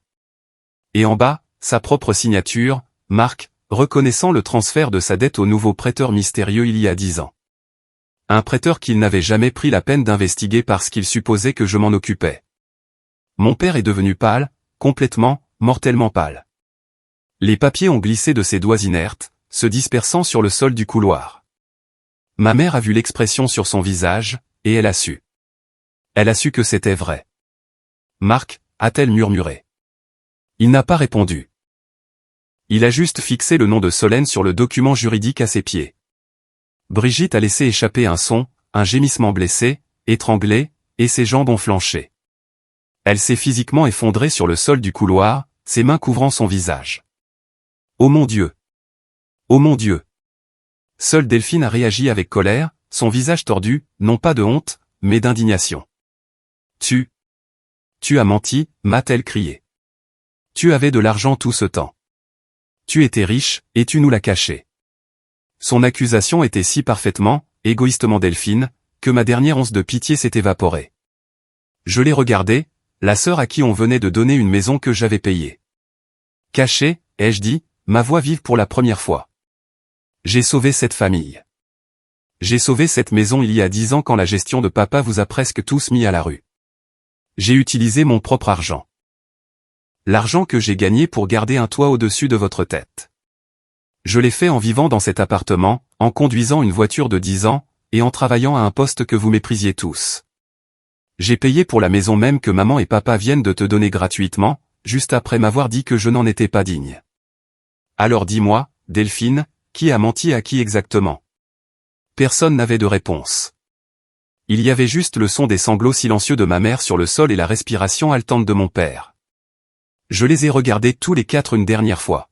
A: Et en bas, sa propre signature, marque, reconnaissant le transfert de sa dette au nouveau prêteur mystérieux il y a 10 ans. Un prêteur qu'il n'avait jamais pris la peine d'investiguer parce qu'il supposait que je m'en occupais. Mon père est devenu pâle, complètement, mortellement pâle. Les papiers ont glissé de ses doigts inertes, se dispersant sur le sol du couloir. Ma mère a vu l'expression sur son visage, et elle a su. Elle a su que c'était vrai. Marc, a-t-elle murmuré. Il n'a pas répondu. Il a juste fixé le nom de Solène sur le document juridique à ses pieds. Brigitte a laissé échapper un son, un gémissement blessé, étranglé, et ses jambes ont flanché. Elle s'est physiquement effondrée sur le sol du couloir, ses mains couvrant son visage. Oh mon Dieu! Oh mon Dieu! Seule Delphine a réagi avec colère, son visage tordu, non pas de honte, mais d'indignation. Tu as menti, m'a-t-elle crié. Tu avais de l'argent tout ce temps. Tu étais riche, et tu nous l'as caché. Son accusation était si parfaitement, égoïstement Delphine, que ma dernière once de pitié s'est évaporée. Je l'ai regardée, la sœur à qui on venait de donner une maison que j'avais payée. Caché, ai-je dit, ma voix vive pour la première fois. J'ai sauvé cette famille. J'ai sauvé cette maison il y a 10 ans quand la gestion de papa vous a presque tous mis à la rue. J'ai utilisé mon propre argent. L'argent que j'ai gagné pour garder un toit au-dessus de votre tête. Je l'ai fait en vivant dans cet appartement, en conduisant une voiture de 10 ans, et en travaillant à un poste que vous méprisiez tous. J'ai payé pour la maison même que maman et papa viennent de te donner gratuitement, juste après m'avoir dit que je n'en étais pas digne. Alors dis-moi, Delphine, qui a menti à qui exactement? Personne n'avait de réponse. Il y avait juste le son des sanglots silencieux de ma mère sur le sol et la respiration haletante de mon père. Je les ai regardés tous les 4 une dernière fois.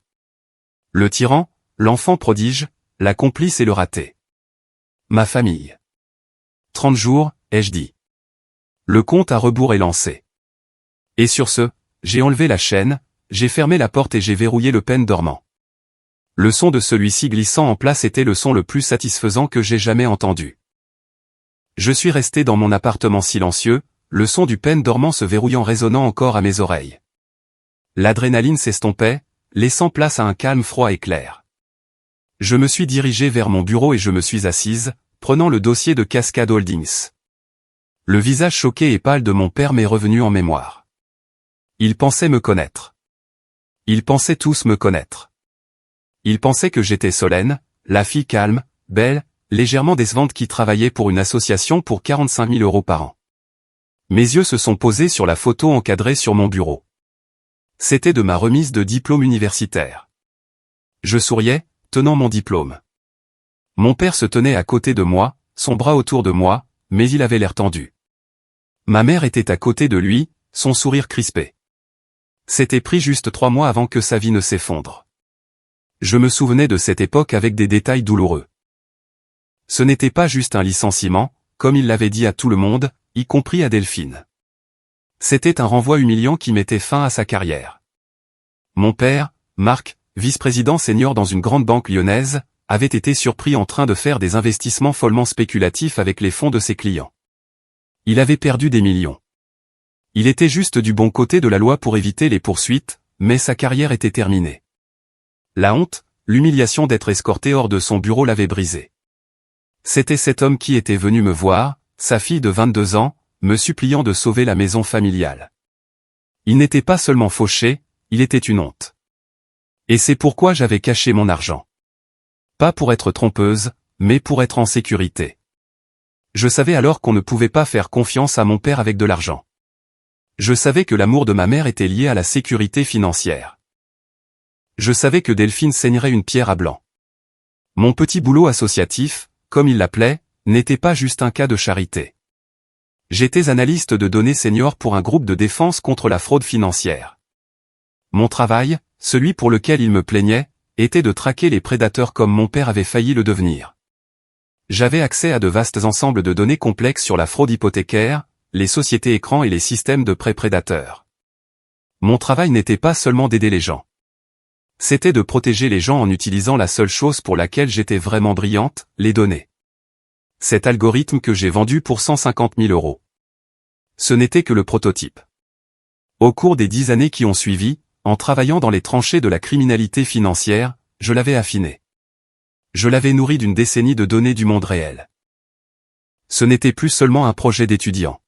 A: Le tyran, l'enfant prodige, la complice et le raté. Ma famille. 30 jours, ai-je dit. Le compte à rebours est lancé. Et sur ce, j'ai enlevé la chaîne, j'ai fermé la porte et j'ai verrouillé le pen dormant. Le son de celui-ci glissant en place était le son le plus satisfaisant que j'ai jamais entendu. Je suis resté dans mon appartement silencieux, le son du pen dormant se verrouillant résonnant encore à mes oreilles. L'adrénaline s'estompait, laissant place à un calme froid et clair. Je me suis dirigé vers mon bureau et je me suis assise, prenant le dossier de Cascade Holdings. Le visage choqué et pâle de mon père m'est revenu en mémoire. Il pensait me connaître. Ils pensaient tous me connaître. Ils pensaient que j'étais Solène, la fille calme, belle, légèrement décevante qui travaillait pour une association pour 45 000 € par an. Mes yeux se sont posés sur la photo encadrée sur mon bureau. C'était de ma remise de diplôme universitaire. Je souriais, tenant mon diplôme. Mon père se tenait à côté de moi, son bras autour de moi, mais il avait l'air tendu. Ma mère était à côté de lui, son sourire crispé. C'était pris juste 3 mois avant que sa vie ne s'effondre. Je me souvenais de cette époque avec des détails douloureux. Ce n'était pas juste un licenciement, comme il l'avait dit à tout le monde, y compris à Delphine. C'était un renvoi humiliant qui mettait fin à sa carrière. Mon père, Marc, vice-président senior dans une grande banque lyonnaise, avait été surpris en train de faire des investissements follement spéculatifs avec les fonds de ses clients. Il avait perdu des millions. Il était juste du bon côté de la loi pour éviter les poursuites, mais sa carrière était terminée. La honte, l'humiliation d'être escorté hors de son bureau l'avait brisé. C'était cet homme qui était venu me voir, sa fille de 22 ans, me suppliant de sauver la maison familiale. Il n'était pas seulement fauché, il était une honte. Et c'est pourquoi j'avais caché mon argent. Pas pour être trompeuse, mais pour être en sécurité. Je savais alors qu'on ne pouvait pas faire confiance à mon père avec de l'argent. Je savais que l'amour de ma mère était lié à la sécurité financière. Je savais que Delphine saignerait une pierre à blanc. Mon petit boulot associatif, comme il l'appelait, n'était pas juste un cas de charité. J'étais analyste de données senior pour un groupe de défense contre la fraude financière. Mon travail, celui pour lequel il me plaignait, était de traquer les prédateurs comme mon père avait failli le devenir. J'avais accès à de vastes ensembles de données complexes sur la fraude hypothécaire, les sociétés écrans et les systèmes de prêts prédateurs. Mon travail n'était pas seulement d'aider les gens. C'était de protéger les gens en utilisant la seule chose pour laquelle j'étais vraiment brillante, les données. Cet algorithme que j'ai vendu pour 150 000 €. Ce n'était que le prototype. Au cours des 10 années qui ont suivi, en travaillant dans les tranchées de la criminalité financière, je l'avais affiné. Je l'avais nourri d'une décennie de données du monde réel. Ce n'était plus seulement un projet d'étudiant.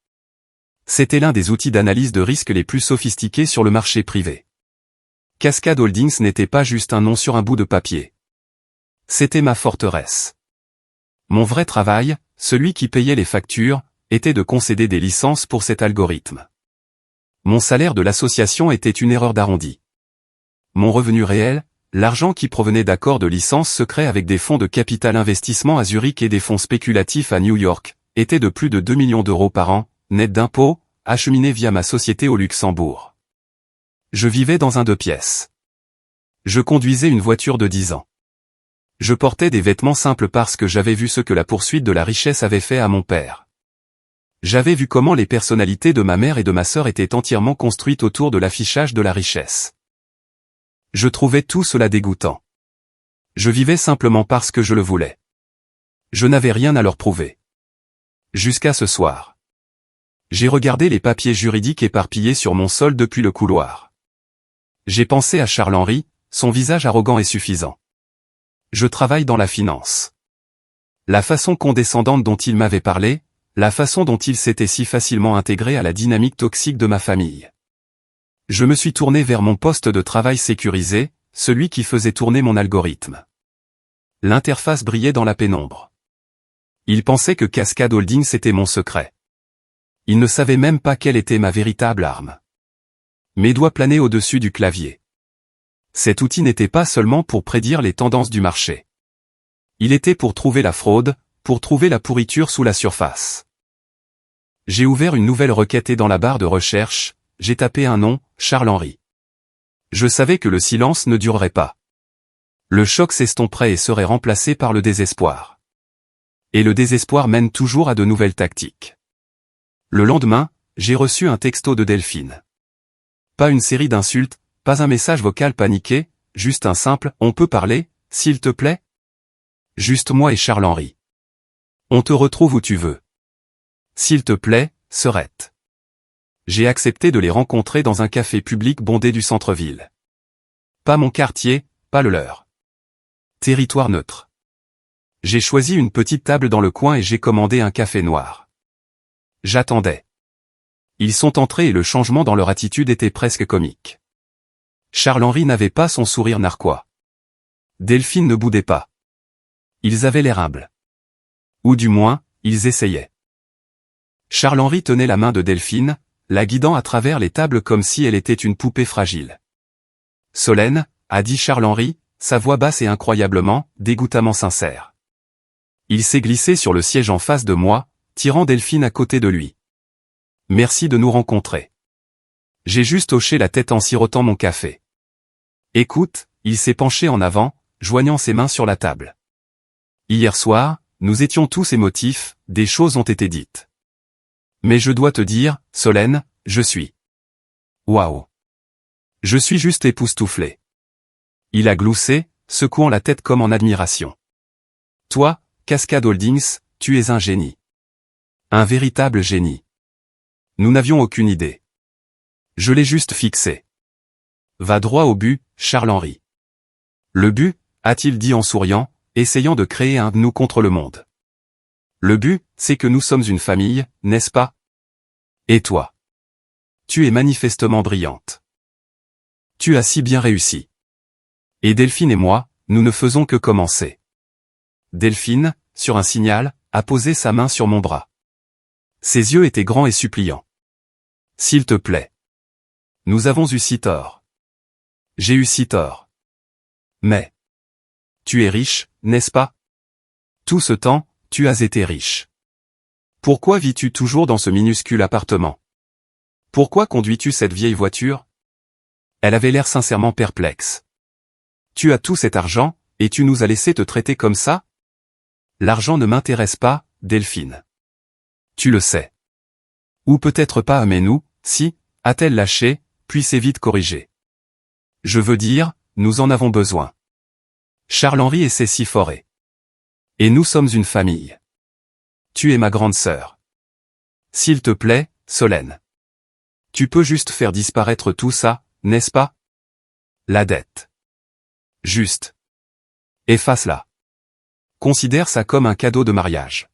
A: C'était l'un des outils d'analyse de risque les plus sophistiqués sur le marché privé. Cascade Holdings n'était pas juste un nom sur un bout de papier. C'était ma forteresse. Mon vrai travail, celui qui payait les factures, était de concéder des licences pour cet algorithme. Mon salaire de l'association était une erreur d'arrondi. Mon revenu réel, l'argent qui provenait d'accords de licence secrets avec des fonds de capital investissement à Zurich et des fonds spéculatifs à New York, était de plus de 2 millions d'euros par an, net d'impôts, acheminés via ma société au Luxembourg. Je vivais dans un 2 pièces. Je conduisais une voiture de 10 ans. Je portais des vêtements simples parce que j'avais vu ce que la poursuite de la richesse avait fait à mon père. J'avais vu comment les personnalités de ma mère et de ma sœur étaient entièrement construites autour de l'affichage de la richesse. Je trouvais tout cela dégoûtant. Je vivais simplement parce que je le voulais. Je n'avais rien à leur prouver. Jusqu'à ce soir. J'ai regardé les papiers juridiques éparpillés sur mon sol depuis le couloir. J'ai pensé à Charles-Henri, son visage arrogant et suffisant. Je travaille dans la finance. La façon condescendante dont il m'avait parlé, la façon dont il s'était si facilement intégré à la dynamique toxique de ma famille. Je me suis tourné vers mon poste de travail sécurisé, celui qui faisait tourner mon algorithme. L'interface brillait dans la pénombre. Il pensait que Cascade Holdings était mon secret. Il ne savait même pas quelle était ma véritable arme. Mes doigts planaient au-dessus du clavier. Cet outil n'était pas seulement pour prédire les tendances du marché. Il était pour trouver la fraude, pour trouver la pourriture sous la surface. J'ai ouvert une nouvelle requête et dans la barre de recherche, j'ai tapé un nom, Charles-Henri. Je savais que le silence ne durerait pas. Le choc s'estomperait et serait remplacé par le désespoir. Et le désespoir mène toujours à de nouvelles tactiques. Le lendemain, j'ai reçu un texto de Delphine. Pas une série d'insultes, pas un message vocal paniqué, juste un simple « On peut parler, s'il te plaît ?» Juste moi et Charles-Henri. On te retrouve où tu veux. S'il te plaît, Serette. J'ai accepté de les rencontrer dans un café public bondé du centre-ville. Pas mon quartier, pas le leur. Territoire neutre. J'ai choisi une petite table dans le coin et j'ai commandé un café noir. J'attendais. Ils sont entrés et le changement dans leur attitude était presque comique. Charles-Henri n'avait pas son sourire narquois. Delphine ne boudait pas. Ils avaient l'air humbles. Ou du moins, ils essayaient. Charles-Henri tenait la main de Delphine, la guidant à travers les tables comme si elle était une poupée fragile. Solène, a dit Charles-Henri, sa voix basse et incroyablement, dégoûtamment sincère. Il s'est glissé sur le siège en face de moi, tirant Delphine à côté de lui. Merci de nous rencontrer. J'ai juste hoché la tête en sirotant mon café. Écoute, il s'est penché en avant, joignant ses mains sur la table. Hier soir, nous étions tous émotifs, des choses ont été dites. Mais je dois te dire, Solène, je suis. Waouh. Je suis juste époustouflé. Il a gloussé, secouant la tête comme en admiration. Toi, Cascade Holdings, tu es un génie. Un véritable génie. Nous n'avions aucune idée. Je l'ai juste fixé. Va droit au but, Charles-Henri. Le but, a-t-il dit en souriant, essayant de créer un nous contre le monde. Le but, c'est que nous sommes une famille, n'est-ce pas? Et toi? Tu es manifestement brillante. Tu as si bien réussi. Et Delphine et moi, nous ne faisons que commencer. Delphine, sur un signal, a posé sa main sur mon bras. Ses yeux étaient grands et suppliants. S'il te plaît. Nous avons eu si tort. J'ai eu si tort. Mais. Tu es riche, n'est-ce pas? Tout ce temps, tu as été riche. Pourquoi vis-tu toujours dans ce minuscule appartement? Pourquoi conduis-tu cette vieille voiture? Elle avait l'air sincèrement perplexe. Tu as tout cet argent, et tu nous as laissé te traiter comme ça? L'argent ne m'intéresse pas, Delphine. Tu le sais. Ou peut-être pas, mais nous, si, a-t-elle lâché, puis s'est vite corrigée. Je veux dire, nous en avons besoin. Charles-Henri essaie si foré. Et nous sommes une famille. Tu es ma grande sœur. S'il te plaît, Solène. Tu peux juste faire disparaître tout ça, n'est-ce pas? La dette. Juste. Efface-la. Considère ça comme un cadeau de mariage.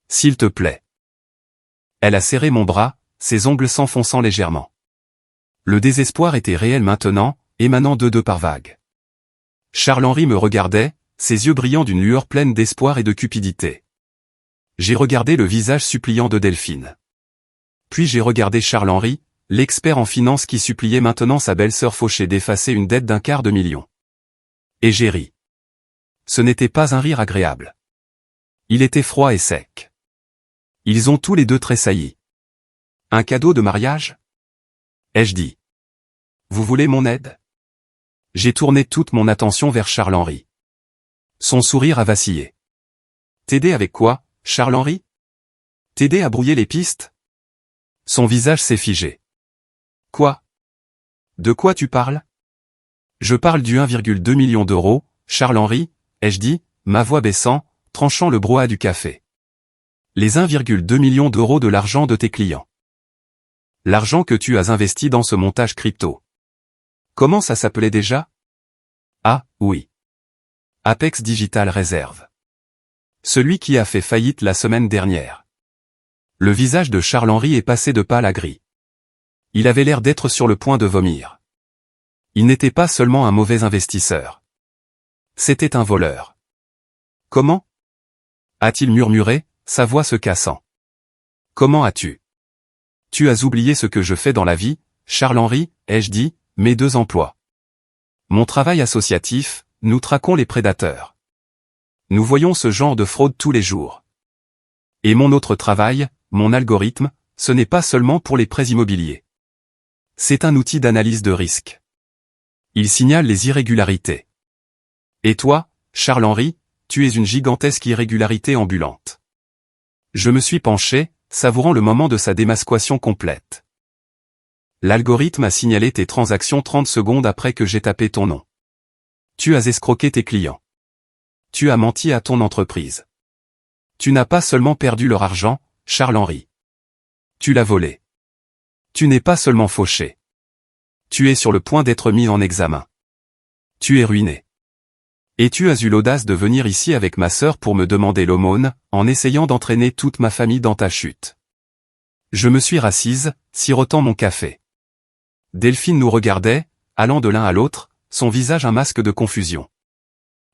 A: S'il te plaît. Elle a serré mon bras, ses ongles s'enfonçant légèrement. Le désespoir était réel maintenant, émanant de deux par vagues. Charles-Henri me regardait, ses yeux brillants d'une lueur pleine d'espoir et de cupidité. J'ai regardé le visage suppliant de Delphine. Puis j'ai regardé Charles-Henri, l'expert en finance qui suppliait maintenant sa belle-sœur fauchée d'effacer une dette d'250 000. Et j'ai ri. Ce n'était pas un rire agréable. Il était froid et sec. Ils ont tous les deux tressailli. Un cadeau de mariage? Ai-je dit. Vous voulez mon aide? J'ai tourné toute mon attention vers Charles-Henri. Son sourire a vacillé. T'aider avec quoi, Charles-Henri? T'aider à brouiller les pistes? Son visage s'est figé. Quoi? De quoi tu parles? Je parle du 1,2 million d'euros, Charles-Henri, ai-je dit, ma voix baissant, tranchant le brouhaha du café. Les 1,2 million d'euros de l'argent de tes clients. L'argent que tu as investi dans ce montage crypto. Comment ça s'appelait déjà? Ah, oui. Apex Digital Reserve. Celui qui a fait faillite la semaine dernière. Le visage de Charles-Henri est passé de pâle à gris. Il avait l'air d'être sur le point de vomir. Il n'était pas seulement un mauvais investisseur. C'était un voleur. Comment? A-t-il murmuré, sa voix se cassant. Comment as-tu? Tu as oublié ce que je fais dans la vie, Charles-Henri, ai-je dit, mes 2 emplois. Mon travail associatif, nous traquons les prédateurs. Nous voyons ce genre de fraude tous les jours. Et mon autre travail, mon algorithme, ce n'est pas seulement pour les prêts immobiliers. C'est un outil d'analyse de risque. Il signale les irrégularités. Et toi, Charles-Henri, tu es une gigantesque irrégularité ambulante. Je me suis penché, savourant le moment de sa démasquation complète. L'algorithme a signalé tes transactions 30 secondes après que j'ai tapé ton nom. Tu as escroqué tes clients. Tu as menti à ton entreprise. Tu n'as pas seulement perdu leur argent, Charles-Henri. Tu l'as volé. Tu n'es pas seulement fauché. Tu es sur le point d'être mis en examen. Tu es ruiné. Et tu as eu l'audace de venir ici avec ma sœur pour me demander l'aumône, en essayant d'entraîner toute ma famille dans ta chute. Je me suis rassise, sirotant mon café. Delphine nous regardait, allant de l'un à l'autre, son visage un masque de confusion.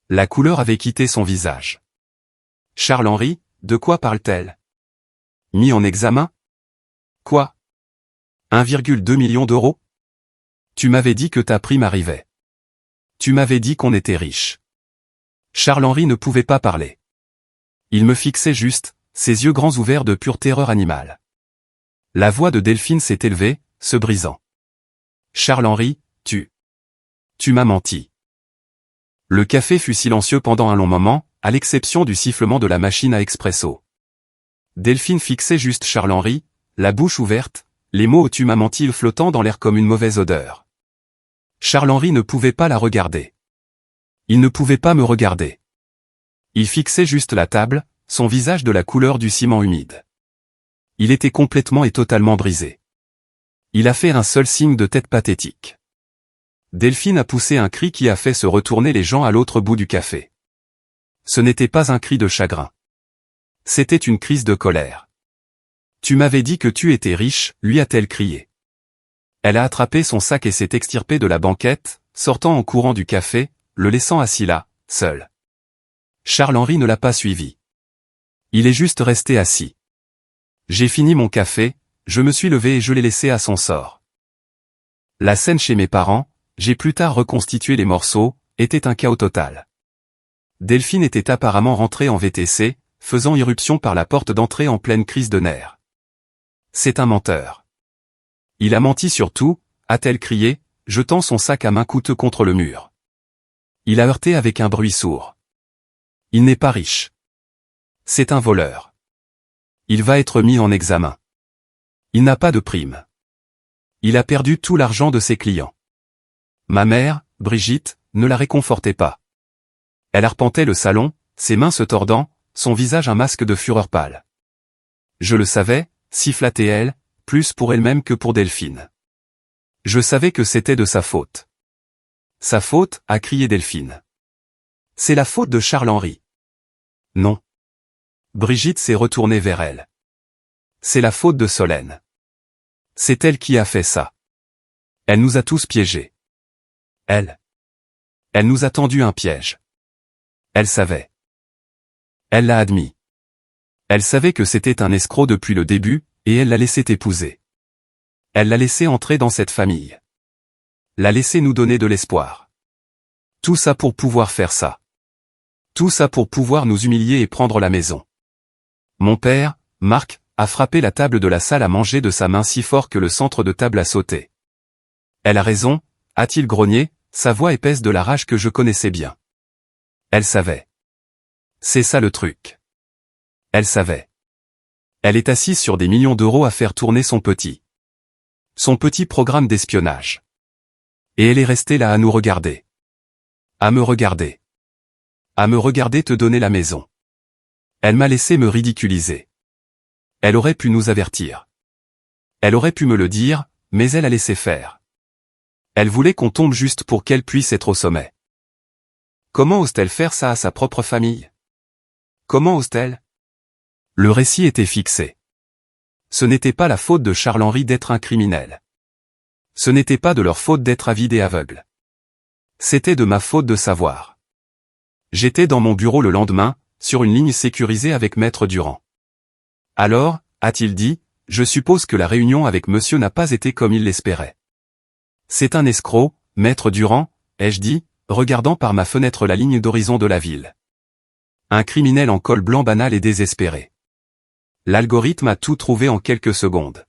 A: La couleur avait quitté son visage. Charles-Henri, de quoi parle-t-elle? Mis en examen? Quoi? 1,2 million d'euros? Tu m'avais dit que ta prime arrivait. Tu m'avais dit qu'on était riche. Charles-Henri ne pouvait pas parler. Il me fixait juste, ses yeux grands ouverts de pure terreur animale. La voix de Delphine s'est élevée, se brisant. Charles-Henri, tu m'as menti. Le café fut silencieux pendant un long moment, à l'exception du sifflement de la machine à expresso. Delphine fixait juste Charles-Henri, la bouche ouverte, les mots « tu m'as menti » flottant dans l'air comme une mauvaise odeur. Charles-Henri ne pouvait pas la regarder. Il ne pouvait pas me regarder. Il fixait juste la table, son visage de la couleur du ciment humide. Il était complètement et totalement brisé. Il a fait un seul signe de tête pathétique. Delphine a poussé un cri qui a fait se retourner les gens à l'autre bout du café. Ce n'était pas un cri de chagrin. C'était une crise de colère. « Tu m'avais dit que tu étais riche », lui a-t-elle crié. Elle a attrapé son sac et s'est extirpée de la banquette, sortant en courant du café, le laissant assis là, seul. Charles-Henri ne l'a pas suivi. Il est juste resté assis. J'ai fini mon café, je me suis levé et je l'ai laissé à son sort. La scène chez mes parents, j'ai plus tard reconstitué les morceaux, était un chaos total. Delphine était apparemment rentrée en VTC, faisant irruption par la porte d'entrée en pleine crise de nerfs. C'est un menteur. Il a menti sur tout, a-t-elle crié, jetant son sac à main coûteux contre le mur. Il a heurté avec un bruit sourd. Il n'est pas riche. C'est un voleur. Il va être mis en examen. Il n'a pas de prime. Il a perdu tout l'argent de ses clients. Ma mère, Brigitte, ne la réconfortait pas. Elle arpentait le salon, ses mains se tordant, son visage un masque de fureur pâle. Je le savais, sifflait-elle, plus pour elle-même que pour Delphine. Je savais que c'était de sa faute. Sa faute, a crié Delphine. C'est la faute de Charles-Henri. Non. Brigitte s'est retournée vers elle. C'est la faute de Solène. C'est elle qui a fait ça. Elle nous a tous piégés. Elle nous a tendu un piège. Elle savait. Elle l'a admis. Elle savait que c'était un escroc depuis le début, et elle l'a laissé épouser. Elle l'a laissé entrer dans cette famille. L'a laissé nous donner de l'espoir. Tout ça pour pouvoir faire ça. Tout ça pour pouvoir nous humilier et prendre la maison. Mon père, Marc, a frappé la table de la salle à manger de sa main si fort que le centre de table a sauté. Elle a raison, a-t-il grogné, sa voix épaisse de la rage que je connaissais bien. Elle savait. C'est ça le truc. Elle savait. Elle est assise sur des millions d'euros à faire tourner son petit programme d'espionnage. Et elle est restée là à nous regarder. À me regarder. À me regarder te donner la maison. Elle m'a laissé me ridiculiser. Elle aurait pu nous avertir. Elle aurait pu me le dire, mais elle a laissé faire. Elle voulait qu'on tombe juste pour qu'elle puisse être au sommet. Comment ose-t-elle faire ça à sa propre famille? Comment ose-t-elle? Le récit était fixé. Ce n'était pas la faute de Charles-Henri d'être un criminel. Ce n'était pas de leur faute d'être avide et aveugle. C'était de ma faute de savoir. J'étais dans mon bureau le lendemain, sur une ligne sécurisée avec Maître Durand. Alors, a-t-il dit, je suppose que la réunion avec monsieur n'a pas été comme il l'espérait. C'est un escroc, Maître Durand, ai-je dit, regardant par ma fenêtre la ligne d'horizon de la ville. Un criminel en col blanc banal et désespéré. L'algorithme a tout trouvé en quelques secondes.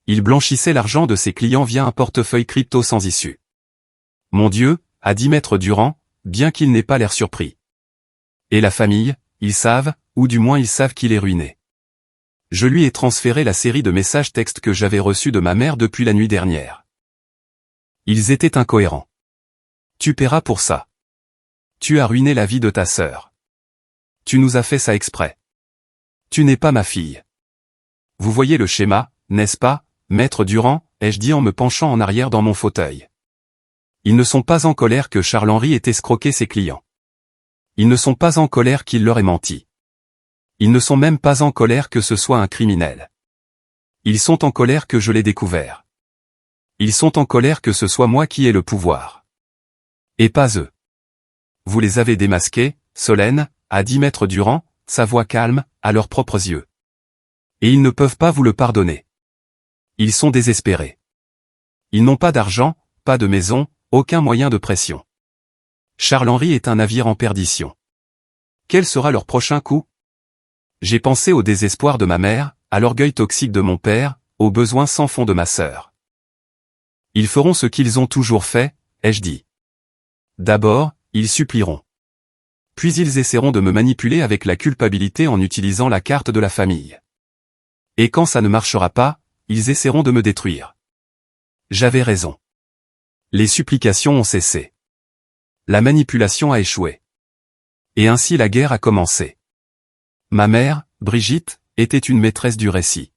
A: Il blanchissait l'argent de ses clients via un portefeuille crypto sans issue. Mon Dieu, a dit Maître Durand, bien qu'il n'ait pas l'air surpris. Et la famille, ils savent, ou du moins ils savent qu'il est ruiné. Je lui ai transféré la série de messages textes que j'avais reçus de ma mère depuis la nuit dernière. Ils étaient incohérents. Tu paieras pour ça. Tu as ruiné la vie de ta sœur. Tu nous as fait ça exprès. Tu n'es pas ma fille. Vous voyez le schéma, n'est-ce pas, Maître Durand, ai-je dit en me penchant en arrière dans mon fauteuil. Ils ne sont pas en colère que Charles-Henri ait escroqué ses clients. Ils ne sont pas en colère qu'il leur ait menti. Ils ne sont même pas en colère que ce soit un criminel. Ils sont en colère que je l'ai découvert. Ils sont en colère que ce soit moi qui ai le pouvoir. Et pas eux. Vous les avez démasqués, Solène, a dit Maître Durand, sa voix calme, à leurs propres yeux. Et ils ne peuvent pas vous le pardonner. Ils sont désespérés. Ils n'ont pas d'argent, pas de maison, aucun moyen de pression. Charles-Henri est un navire en perdition. Quel sera leur prochain coup? J'ai pensé au désespoir de ma mère, à l'orgueil toxique de mon père, aux besoins sans fond de ma sœur. Ils feront ce qu'ils ont toujours fait, ai-je dit. D'abord, ils supplieront. Puis ils essaieront de me manipuler avec la culpabilité en utilisant la carte de la famille. Et quand ça ne marchera pas, ils essaieront de me détruire. J'avais raison. Les supplications ont cessé. La manipulation a échoué. Et ainsi la guerre a commencé. Ma mère, Brigitte, était une maîtresse du récit.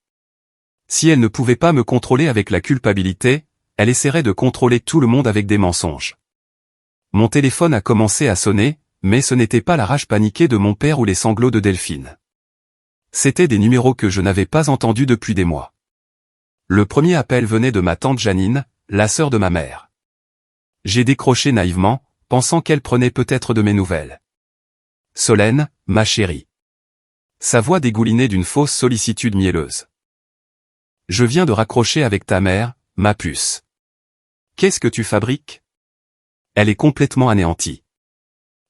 A: Si elle ne pouvait pas me contrôler avec la culpabilité, elle essaierait de contrôler tout le monde avec des mensonges. Mon téléphone a commencé à sonner, mais ce n'était pas la rage paniquée de mon père ou les sanglots de Delphine. C'étaient des numéros que je n'avais pas entendus depuis des mois. Le premier appel venait de ma tante Janine, la sœur de ma mère. J'ai décroché naïvement, pensant qu'elle prenait peut-être de mes nouvelles. Solène, ma chérie. Sa voix dégoulinait d'une fausse sollicitude mielleuse. Je viens de raccrocher avec ta mère, ma puce. Qu'est-ce que tu fabriques? Elle est complètement anéantie.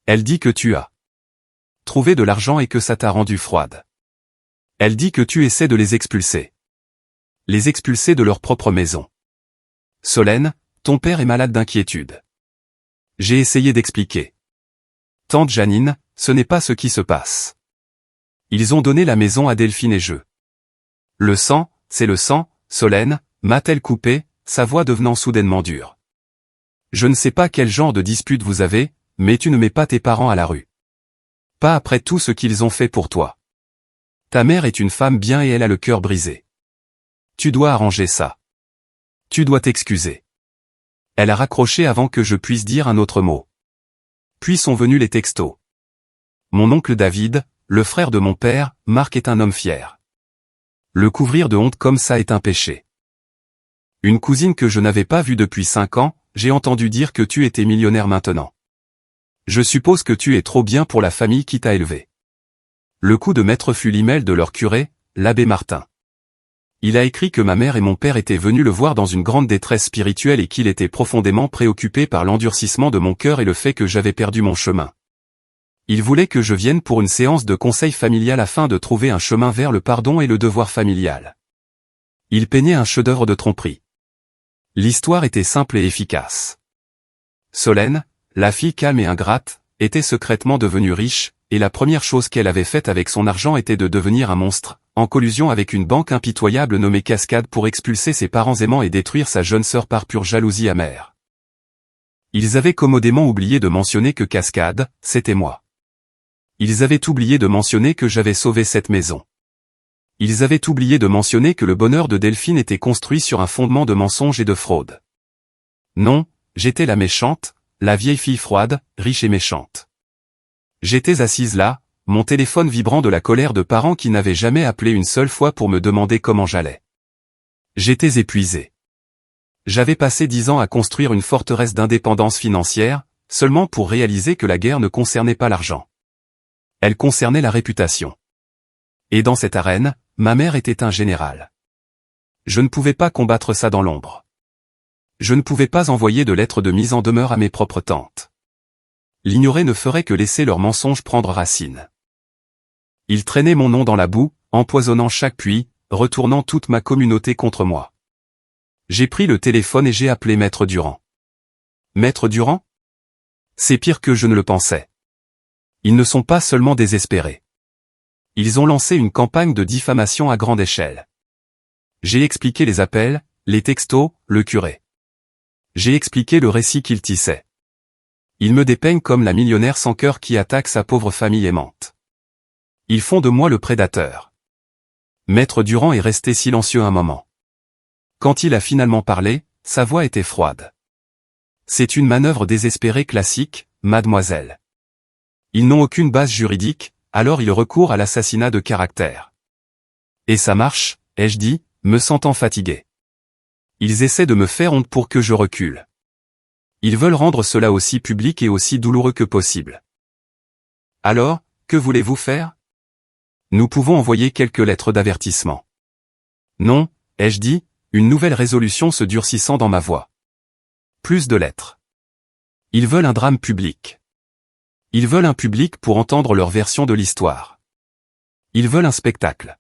A: Elle dit que tu as trouvé de l'argent et que ça t'a rendu froide. Elle dit que tu essaies de les expulser. Les expulser de leur propre maison. Solène, ton père est malade d'inquiétude. J'ai essayé d'expliquer. Tante Janine, ce n'est pas ce qui se passe. Ils ont donné la maison à Delphine et je. Le sang, c'est le sang, Solène, m'a-t-elle coupé, sa voix devenant soudainement dure. Je ne sais pas quel genre de dispute vous avez, mais tu ne mets pas tes parents à la rue. Pas après tout ce qu'ils ont fait pour toi. Ta mère est une femme bien et elle a le cœur brisé. Tu dois arranger ça. Tu dois t'excuser. Elle a raccroché avant que je puisse dire un autre mot. Puis sont venus les textos. Mon oncle David, le frère de mon père, Marc est un homme fier. Le couvrir de honte comme ça est un péché. Une cousine que je n'avais pas vue depuis 5 ans, j'ai entendu dire que tu étais millionnaire maintenant. Je suppose que tu es trop bien pour la famille qui t'a élevé. Le coup de maître fut l'email de leur curé, l'abbé Martin. Il a écrit que ma mère et mon père étaient venus le voir dans une grande détresse spirituelle et qu'il était profondément préoccupé par l'endurcissement de mon cœur et le fait que j'avais perdu mon chemin. Il voulait que je vienne pour une séance de conseil familial afin de trouver un chemin vers le pardon et le devoir familial. Il peignait un chef-d'œuvre de tromperie. L'histoire était simple et efficace. Solène, la fille calme et ingrate, était secrètement devenue riche, et la première chose qu'elle avait faite avec son argent était de devenir un monstre, en collusion avec une banque impitoyable nommée Cascade pour expulser ses parents aimants et détruire sa jeune sœur par pure jalousie amère. Ils avaient commodément oublié de mentionner que Cascade, c'était moi. Ils avaient oublié de mentionner que j'avais sauvé cette maison. Ils avaient oublié de mentionner que le bonheur de Delphine était construit sur un fondement de mensonges et de fraude. Non, j'étais la méchante, la vieille fille froide, riche et méchante. J'étais assise là, mon téléphone vibrant de la colère de parents qui n'avaient jamais appelé une seule fois pour me demander comment j'allais. J'étais épuisé. J'avais passé 10 ans à construire une forteresse d'indépendance financière, seulement pour réaliser que la guerre ne concernait pas l'argent. Elle concernait la réputation. Et dans cette arène, ma mère était un général. Je ne pouvais pas combattre ça dans l'ombre. Je ne pouvais pas envoyer de lettres de mise en demeure à mes propres tantes. L'ignorer ne ferait que laisser leurs mensonges prendre racine. Ils traînaient mon nom dans la boue, empoisonnant chaque puits, retournant toute ma communauté contre moi. J'ai pris le téléphone et j'ai appelé Maître Durand. Maître Durand? C'est pire que je ne le pensais. Ils ne sont pas seulement désespérés. Ils ont lancé une campagne de diffamation à grande échelle. J'ai expliqué les appels, les textos, le curé. J'ai expliqué le récit qu'ils tissaient. Ils me dépeignent comme la millionnaire sans cœur qui attaque sa pauvre famille aimante. Ils font de moi le prédateur. Maître Durand est resté silencieux un moment. Quand il a finalement parlé, sa voix était froide. C'est une manœuvre désespérée classique, mademoiselle. Ils n'ont aucune base juridique, alors ils recourent à l'assassinat de caractère. Et ça marche, ai-je dit, me sentant fatigué. Ils essaient de me faire honte pour que je recule. Ils veulent rendre cela aussi public et aussi douloureux que possible. Alors, que voulez-vous faire? Nous pouvons envoyer quelques lettres d'avertissement. Non, ai-je dit, une nouvelle résolution se durcissant dans ma voix. Plus de lettres. Ils veulent un drame public. Ils veulent un public pour entendre leur version de l'histoire. Ils veulent un spectacle.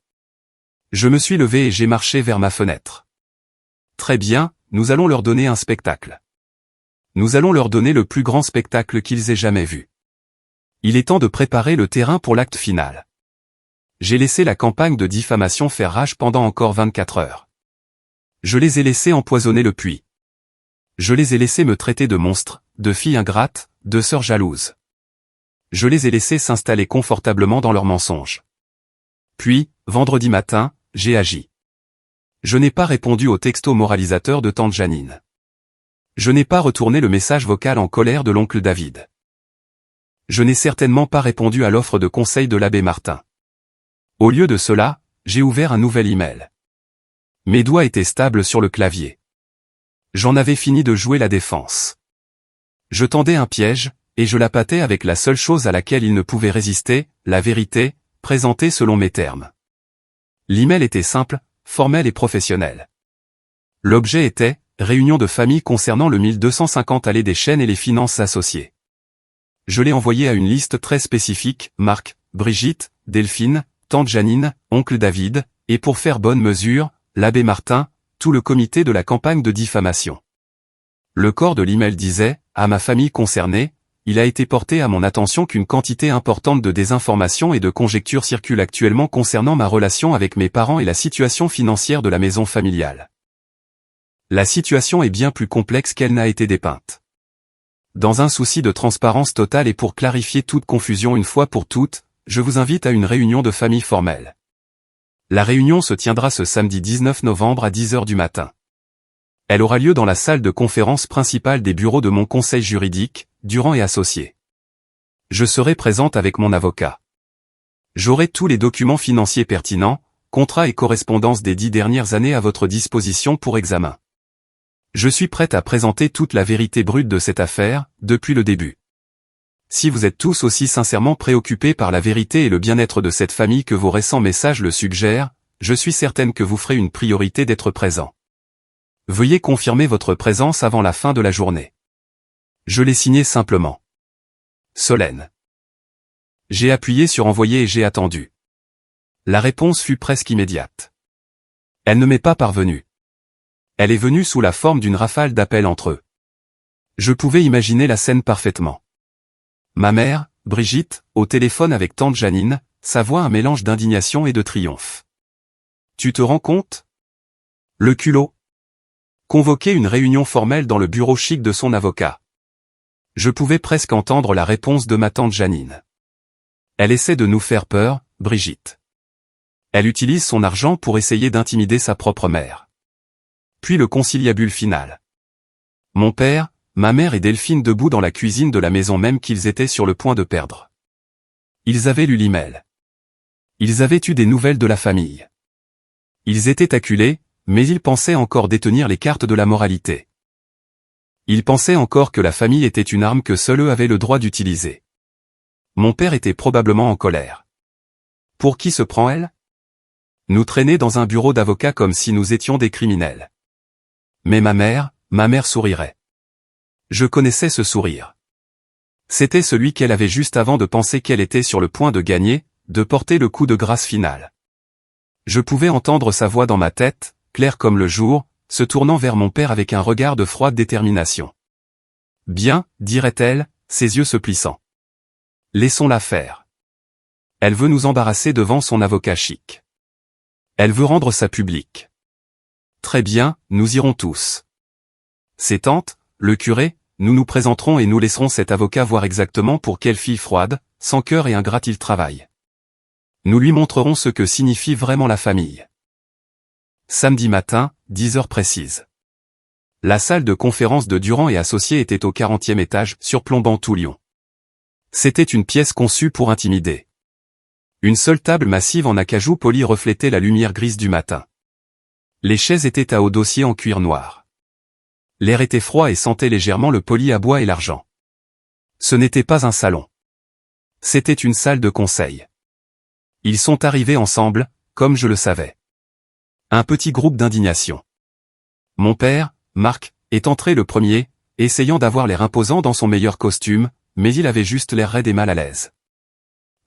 A: Je me suis levé et j'ai marché vers ma fenêtre. Très bien, nous allons leur donner un spectacle. Nous allons leur donner le plus grand spectacle qu'ils aient jamais vu. Il est temps de préparer le terrain pour l'acte final. J'ai laissé la campagne de diffamation faire rage pendant encore 24 heures. Je les ai laissés empoisonner le puits. Je les ai laissés me traiter de monstre, de fille ingrate, de sœur jalouse. Je les ai laissés s'installer confortablement dans leurs mensonges. Puis, vendredi matin, j'ai agi. Je n'ai pas répondu au texto moralisateur de tante Janine. Je n'ai pas retourné le message vocal en colère de l'oncle David. Je n'ai certainement pas répondu à l'offre de conseil de l'abbé Martin. Au lieu de cela, j'ai ouvert un nouvel email. Mes doigts étaient stables sur le clavier. J'en avais fini de jouer la défense. Je tendais un piège, et je l'appâtais avec la seule chose à laquelle il ne pouvait résister, la vérité, présentée selon mes termes. L'email était simple, formel et professionnel. L'objet était « Réunion de famille concernant le 1250 allée des Chênes et les finances associées ». Je l'ai envoyé à une liste très spécifique, Marc, Brigitte, Delphine, tante Janine, oncle David, et pour faire bonne mesure, l'abbé Martin, tout le comité de la campagne de diffamation. Le corps de l'email disait « À ma famille concernée, il a été porté à mon attention qu'une quantité importante de désinformations et de conjectures circulent actuellement concernant ma relation avec mes parents et la situation financière de la maison familiale. La situation est bien plus complexe qu'elle n'a été dépeinte. Dans un souci de transparence totale et pour clarifier toute confusion une fois pour toutes, je vous invite à une réunion de famille formelle. La réunion se tiendra ce samedi 19 novembre à 10 h du matin. Elle aura lieu dans la salle de conférence principale des bureaux de mon conseil juridique, Durand et Associés. Je serai présente avec mon avocat. J'aurai tous les documents financiers pertinents, contrats et correspondances des 10 dernières années à votre disposition pour examen. Je suis prête à présenter toute la vérité brute de cette affaire, depuis le début. Si vous êtes tous aussi sincèrement préoccupés par la vérité et le bien-être de cette famille que vos récents messages le suggèrent, je suis certaine que vous ferez une priorité d'être présent. Veuillez confirmer votre présence avant la fin de la journée. Je l'ai signé simplement. Solène. J'ai appuyé sur envoyer et j'ai attendu. La réponse fut presque immédiate. Elle ne m'est pas parvenue. Elle est venue sous la forme d'une rafale d'appels entre eux. Je pouvais imaginer la scène parfaitement. Ma mère, Brigitte, au téléphone avec tante Janine, sa voix un mélange d'indignation et de triomphe. Tu te rends compte? Le culot. Convoquer une réunion formelle dans le bureau chic de son avocat. Je pouvais presque entendre la réponse de ma tante Janine. Elle essaie de nous faire peur, Brigitte. Elle utilise son argent pour essayer d'intimider sa propre mère. Puis le conciliabule final. Mon père, ma mère et Delphine debout dans la cuisine de la maison même qu'ils étaient sur le point de perdre. Ils avaient lu l'email. Ils avaient eu des nouvelles de la famille. Ils étaient acculés, mais ils pensaient encore détenir les cartes de la moralité. Ils pensaient encore que la famille était une arme que seuls eux avaient le droit d'utiliser. Mon père était probablement en colère. Pour qui se prend elle? Nous traîner dans un bureau d'avocat comme si nous étions des criminels. Mais ma mère sourirait. Je connaissais ce sourire. C'était celui qu'elle avait juste avant de penser qu'elle était sur le point de gagner, de porter le coup de grâce final. Je pouvais entendre sa voix dans ma tête, claire comme le jour, se tournant vers mon père avec un regard de froide détermination. Bien, dirait-elle, ses yeux se plissant. Laissons-la faire. Elle veut nous embarrasser devant son avocat chic. Elle veut rendre ça public. Très bien, nous irons tous. Ses tantes, le curé, nous nous présenterons et nous laisserons cet avocat voir exactement pour quelle fille froide, sans cœur et ingrate il travaille. Nous lui montrerons ce que signifie vraiment la famille. Samedi matin, 10 h précises. La salle de conférence de Durand et Associés était au 40e étage, surplombant tout Lyon. C'était une pièce conçue pour intimider. Une seule table massive en acajou poli reflétait la lumière grise du matin. Les chaises étaient à haut dossier en cuir noir. L'air était froid et sentait légèrement le poli à bois et l'argent. Ce n'était pas un salon. C'était une salle de conseil. Ils sont arrivés ensemble, comme je le savais. Un petit groupe d'indignation. Mon père, Marc, est entré le premier, essayant d'avoir l'air imposant dans son meilleur costume, mais il avait juste l'air raide et mal à l'aise.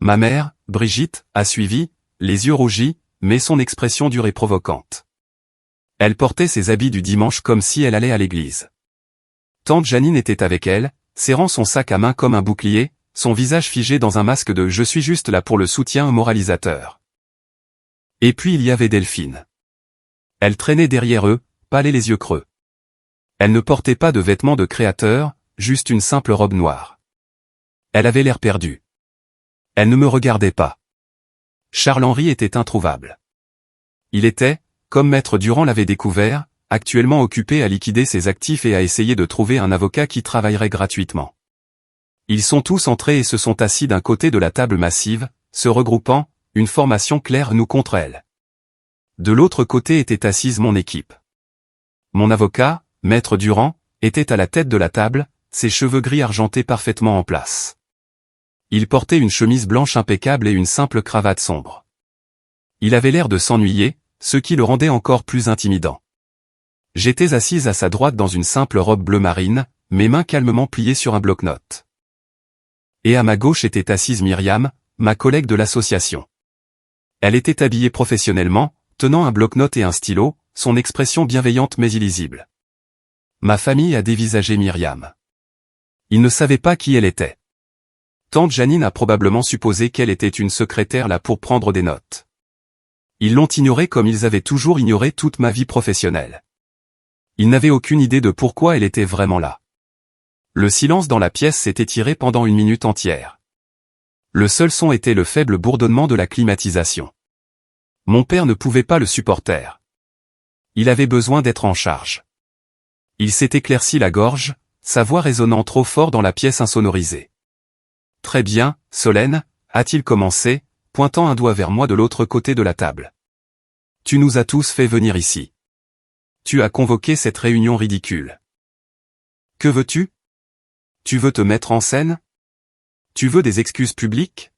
A: Ma mère, Brigitte, a suivi, les yeux rougis, mais son expression dure et provocante. Elle portait ses habits du dimanche comme si elle allait à l'église. Tante Janine était avec elle, serrant son sac à main comme un bouclier, son visage figé dans un masque de « je suis juste là pour le soutien moralisateur ». Et puis il y avait Delphine. Elle traînait derrière eux, pâle et les yeux creux. Elle ne portait pas de vêtements de créateur, juste une simple robe noire. Elle avait l'air perdue. Elle ne me regardait pas. Charles-Henri était introuvable. Il était, comme Maître Durand l'avait découvert, actuellement occupé à liquider ses actifs et à essayer de trouver un avocat qui travaillerait gratuitement. Ils sont tous entrés et se sont assis d'un côté de la table massive, se regroupant, une formation claire nous contre elle. De l'autre côté était assise mon équipe. Mon avocat, Maître Durand, était à la tête de la table, ses cheveux gris argentés parfaitement en place. Il portait une chemise blanche impeccable et une simple cravate sombre. Il avait l'air de s'ennuyer, ce qui le rendait encore plus intimidant. J'étais assise à sa droite dans une simple robe bleu marine, mes mains calmement pliées sur un bloc-notes. Et à ma gauche était assise Myriam, ma collègue de l'association. Elle était habillée professionnellement, tenant un bloc-notes et un stylo, son expression bienveillante mais illisible. Ma famille a dévisagé Myriam. Ils ne savaient pas qui elle était. Tante Janine a probablement supposé qu'elle était une secrétaire là pour prendre des notes. Ils l'ont ignorée comme ils avaient toujours ignoré toute ma vie professionnelle. Ils n'avaient aucune idée de pourquoi elle était vraiment là. Le silence dans la pièce s'est étiré pendant une minute entière. Le seul son était le faible bourdonnement de la climatisation. Mon père ne pouvait pas le supporter. Il avait besoin d'être en charge. Il s'est éclairci la gorge, sa voix résonnant trop fort dans la pièce insonorisée. « Très bien, Solène » a-t-il commencé, pointant un doigt vers moi de l'autre côté de la table. « Tu nous as tous fait venir ici. Tu as convoqué cette réunion ridicule. Que veux-tu? Tu veux te mettre en scène? Tu veux des excuses publiques?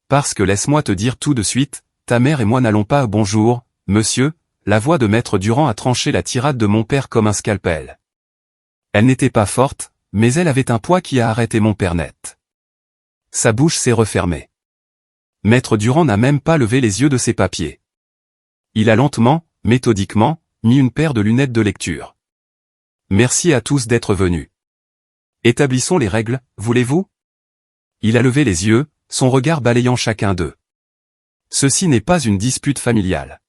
A: Parce que laisse-moi te dire tout de suite, ta mère et moi n'allons pas. Bonjour, monsieur » La voix de Maître Durand a tranché la tirade de mon père comme un scalpel. Elle n'était pas forte, mais elle avait un poids qui a arrêté mon père net. Sa bouche s'est refermée. Maître Durand n'a même pas levé les yeux de ses papiers. Il a lentement, méthodiquement, mis une paire de lunettes de lecture. Merci à tous d'être venus. Établissons les règles, voulez-vous? Il a levé les yeux, son regard balayant chacun d'eux. Ceci n'est pas une dispute familiale.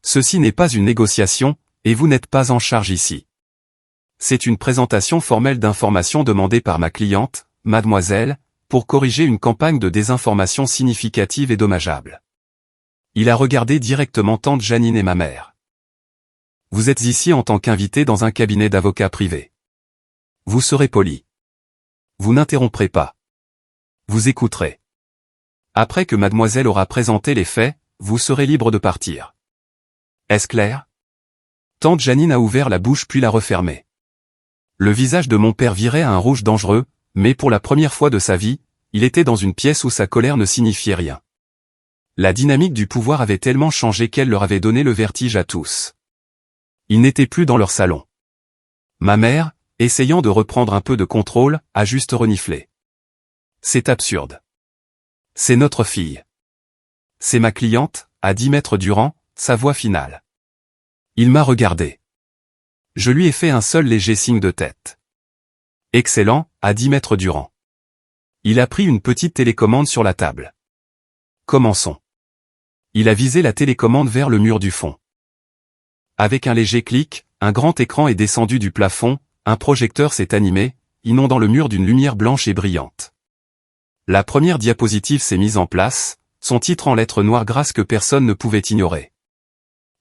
A: Ceci n'est pas une négociation, et vous n'êtes pas en charge ici. C'est une présentation formelle d'informations demandée par ma cliente, mademoiselle, pour corriger une campagne de désinformation significative et dommageable. Il a regardé directement tante Janine et ma mère. Vous êtes ici en tant qu'invité dans un cabinet d'avocats privé. Vous serez poli. Vous n'interromprez pas. Vous écouterez. Après que mademoiselle aura présenté les faits, vous serez libre de partir. Est-ce clair? Tante Janine a ouvert la bouche puis l'a refermée. Le visage de mon père virait à un rouge dangereux, mais pour la première fois de sa vie, il était dans une pièce où sa colère ne signifiait rien. La dynamique du pouvoir avait tellement changé qu'elle leur avait donné le vertige à tous. Ils n'étaient plus dans leur salon. Ma mère, essayant de reprendre un peu de contrôle, a juste reniflé. C'est absurde. C'est notre fille. C'est ma cliente, a dit Maître Durand, sa voix finale. Il m'a regardé. Je lui ai fait un seul léger signe de tête. Excellent, a dit Maître Durand. Il a pris une petite télécommande sur la table. Commençons. Il a visé la télécommande vers le mur du fond. Avec un léger clic, un grand écran est descendu du plafond, un projecteur s'est animé, inondant le mur d'une lumière blanche et brillante. La première diapositive s'est mise en place, son titre en lettres noires grasses que personne ne pouvait ignorer.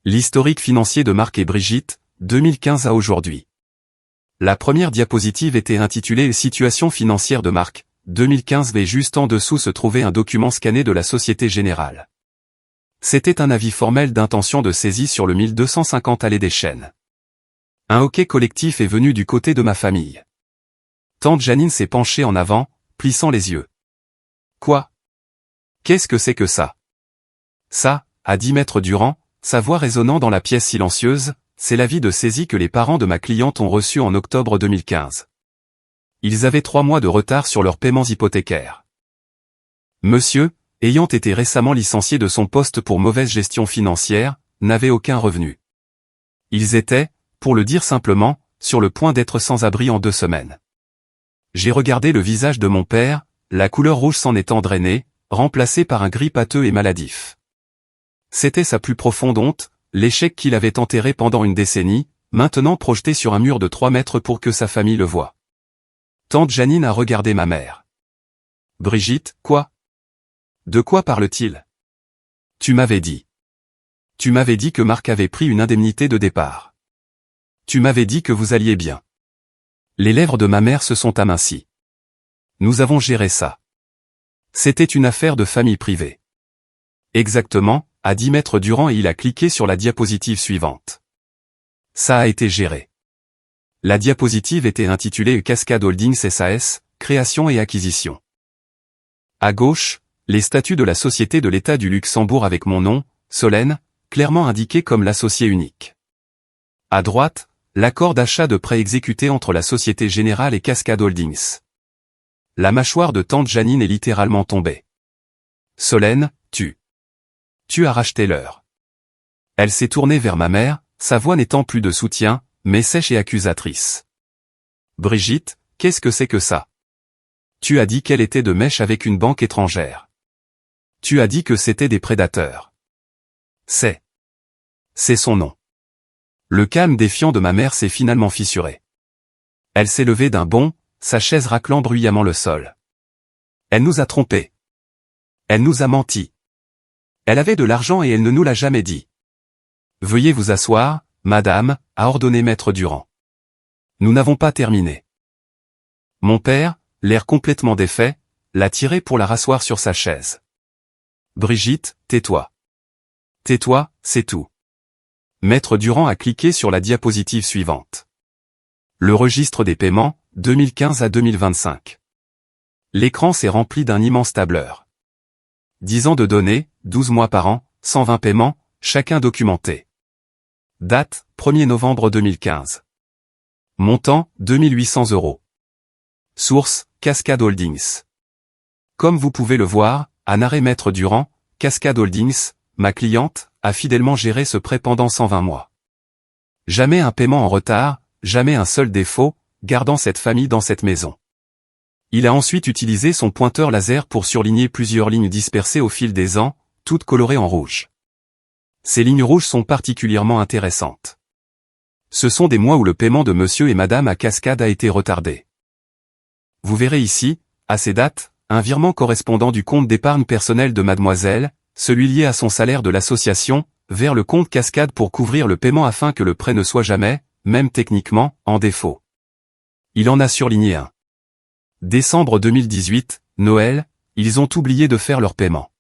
A: L'historique financier de Marc et Brigitte, 2015 à aujourd'hui. La première diapositive était intitulée « Situation financière de Marc », 2015 et juste en dessous se trouvait un document scanné de la Société Générale. C'était un avis formel d'intention de saisie sur le 1250 allée des Chênes. Un hoquet collectif est venu du côté de ma famille. Tante Janine s'est penchée en avant, plissant les yeux. Quoi? Qu'est-ce que c'est que ça? Ça, a dit Maître Durand, sa voix résonnant dans la pièce silencieuse, c'est l'avis de saisie que les parents de ma cliente ont reçu en octobre 2015. Ils avaient 3 mois de retard sur leurs paiements hypothécaires. Monsieur, ayant été récemment licencié de son poste pour mauvaise gestion financière, n'avait aucun revenu. Ils étaient, pour le dire simplement, sur le point d'être sans abri en 2 semaines. J'ai regardé le visage de mon père, la couleur rouge s'en étant drainée, remplacée par un gris pâteux et maladif. C'était sa plus profonde honte, l'échec qu'il avait enterré pendant une décennie, maintenant projeté sur un mur de 3 mètres pour que sa famille le voie. Tante Janine a regardé ma mère. Brigitte, quoi? De quoi parle-t-il? Tu m'avais dit. Tu m'avais dit que Marc avait pris une indemnité de départ. Tu m'avais dit que vous alliez bien. Les lèvres de ma mère se sont amincies. Nous avons géré ça. C'était une affaire de famille privée. Exactement, a dit Maître Durand et il a cliqué sur la diapositive suivante. Ça a été géré. La diapositive était intitulée Cascade Holdings SAS, création et acquisition. À gauche, les statuts de la Société de l'État du Luxembourg avec mon nom, Solène, clairement indiqué comme l'associé unique. À droite, l'accord d'achat de prêt exécuté entre la Société Générale et Cascade Holdings. La mâchoire de tante Janine est littéralement tombée. Solène, tu as racheté l'heure. Elle s'est tournée vers ma mère, sa voix n'étant plus de soutien, mais sèche et accusatrice. Brigitte, qu'est-ce que c'est que ça? Tu as dit qu'elle était de mèche avec une banque étrangère. Tu as dit que c'était des prédateurs. C'est son nom. Le calme défiant de ma mère s'est finalement fissuré. Elle s'est levée d'un bond, sa chaise raclant bruyamment le sol. Elle nous a trompés. Elle nous a menti. Elle avait de l'argent et elle ne nous l'a jamais dit. Veuillez vous asseoir, madame, a ordonné Maître Durand. Nous n'avons pas terminé. Mon père, l'air complètement défait, l'a tirée pour la rasseoir sur sa chaise. Brigitte, tais-toi. Tais-toi, c'est tout. Maître Durand a cliqué sur la diapositive suivante. Le registre des paiements, 2015 à 2025. L'écran s'est rempli d'un immense tableur. 10 ans de données, 12 mois par an, 120 paiements, chacun documenté. Date, 1er novembre 2015. Montant, 2800 €. Source, Cascade Holdings. Comme vous pouvez le voir, à arrêt Maître Durand, Cascade Holdings, ma cliente, a fidèlement géré ce prêt pendant 120 mois. Jamais un paiement en retard, jamais un seul défaut, gardant cette famille dans cette maison. Il a ensuite utilisé son pointeur laser pour surligner plusieurs lignes dispersées au fil des ans, toutes colorées en rouge. Ces lignes rouges sont particulièrement intéressantes. Ce sont des mois où le paiement de monsieur et madame à Cascade a été retardé. Vous verrez ici, à ces dates, un virement correspondant du compte d'épargne personnelle de mademoiselle, celui lié à son salaire de l'association, vers le compte Cascade pour couvrir le paiement afin que le prêt ne soit jamais, même techniquement, en défaut. Il en a surligné un. Décembre 2018, Noël, ils ont oublié de faire leur paiement.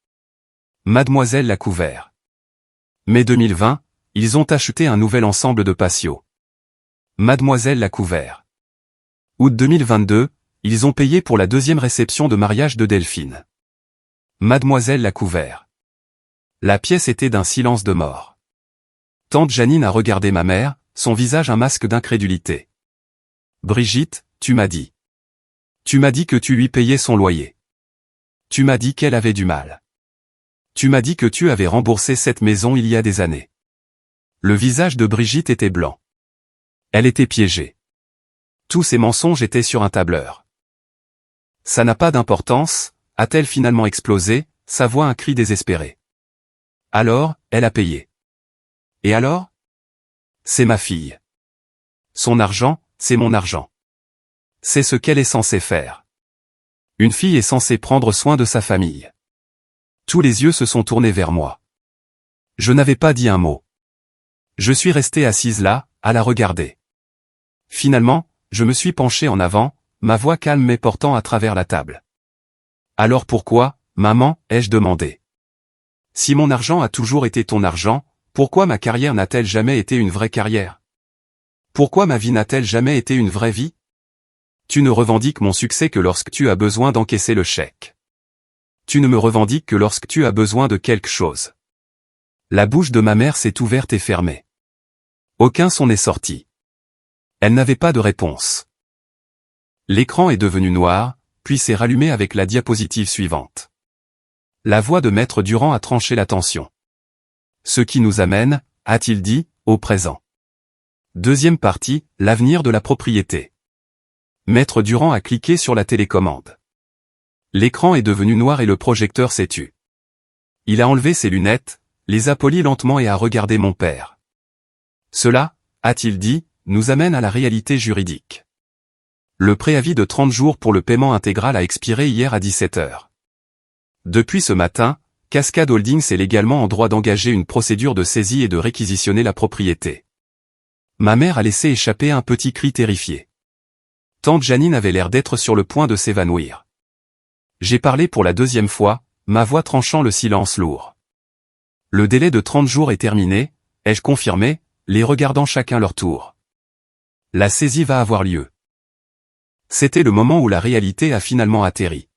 A: Mademoiselle l'a couvert. Mai 2020, ils ont acheté un nouvel ensemble de patios. Mademoiselle l'a couvert. Août 2022, ils ont payé pour la deuxième réception de mariage de Delphine. Mademoiselle l'a couvert. La pièce était d'un silence de mort. Tante Janine a regardé ma mère, son visage un masque d'incrédulité. Brigitte, tu m'as dit. Tu m'as dit que tu lui payais son loyer. Tu m'as dit qu'elle avait du mal. Tu m'as dit que tu avais remboursé cette maison il y a des années. Le visage de Brigitte était blanc. Elle était piégée. Tous ces mensonges étaient sur un tableur. Ça n'a pas d'importance, a-t-elle finalement explosé, sa voix un cri désespéré. Alors, elle a payé. Et alors? C'est ma fille. Son argent, c'est mon argent. C'est ce qu'elle est censée faire. Une fille est censée prendre soin de sa famille. Tous les yeux se sont tournés vers moi. Je n'avais pas dit un mot. Je suis restée assise là, à la regarder. Finalement, je me suis penchée en avant, ma voix calme mais portant à travers la table. Alors pourquoi, maman, ai-je demandé. Si mon argent a toujours été ton argent, pourquoi ma carrière n'a-t-elle jamais été une vraie carrière? Pourquoi ma vie n'a-t-elle jamais été une vraie vie? Tu ne revendiques mon succès que lorsque tu as besoin d'encaisser le chèque. Tu ne me revendiques que lorsque tu as besoin de quelque chose. La bouche de ma mère s'est ouverte et fermée. Aucun son n'est sorti. Elle n'avait pas de réponse. L'écran est devenu noir, puis s'est rallumé avec la diapositive suivante. La voix de Maître Durand a tranché la tension. Ce qui nous amène, a-t-il dit, au présent. Deuxième partie, l'avenir de la propriété. Maître Durand a cliqué sur la télécommande. L'écran est devenu noir et le projecteur s'est tu. Il a enlevé ses lunettes, les a polies lentement et a regardé mon père. Cela, a-t-il dit, nous amène à la réalité juridique. Le préavis de 30 jours pour le paiement intégral a expiré hier à 17 h. Depuis ce matin, Cascade Holdings est légalement en droit d'engager une procédure de saisie et de réquisitionner la propriété. Ma mère a laissé échapper un petit cri terrifié. Tante Janine avait l'air d'être sur le point de s'évanouir. J'ai parlé pour la deuxième fois, ma voix tranchant le silence lourd. Le délai de 30 jours est terminé, ai-je confirmé, les regardant chacun leur tour. La saisie va avoir lieu. C'était le moment où la réalité a finalement atterri.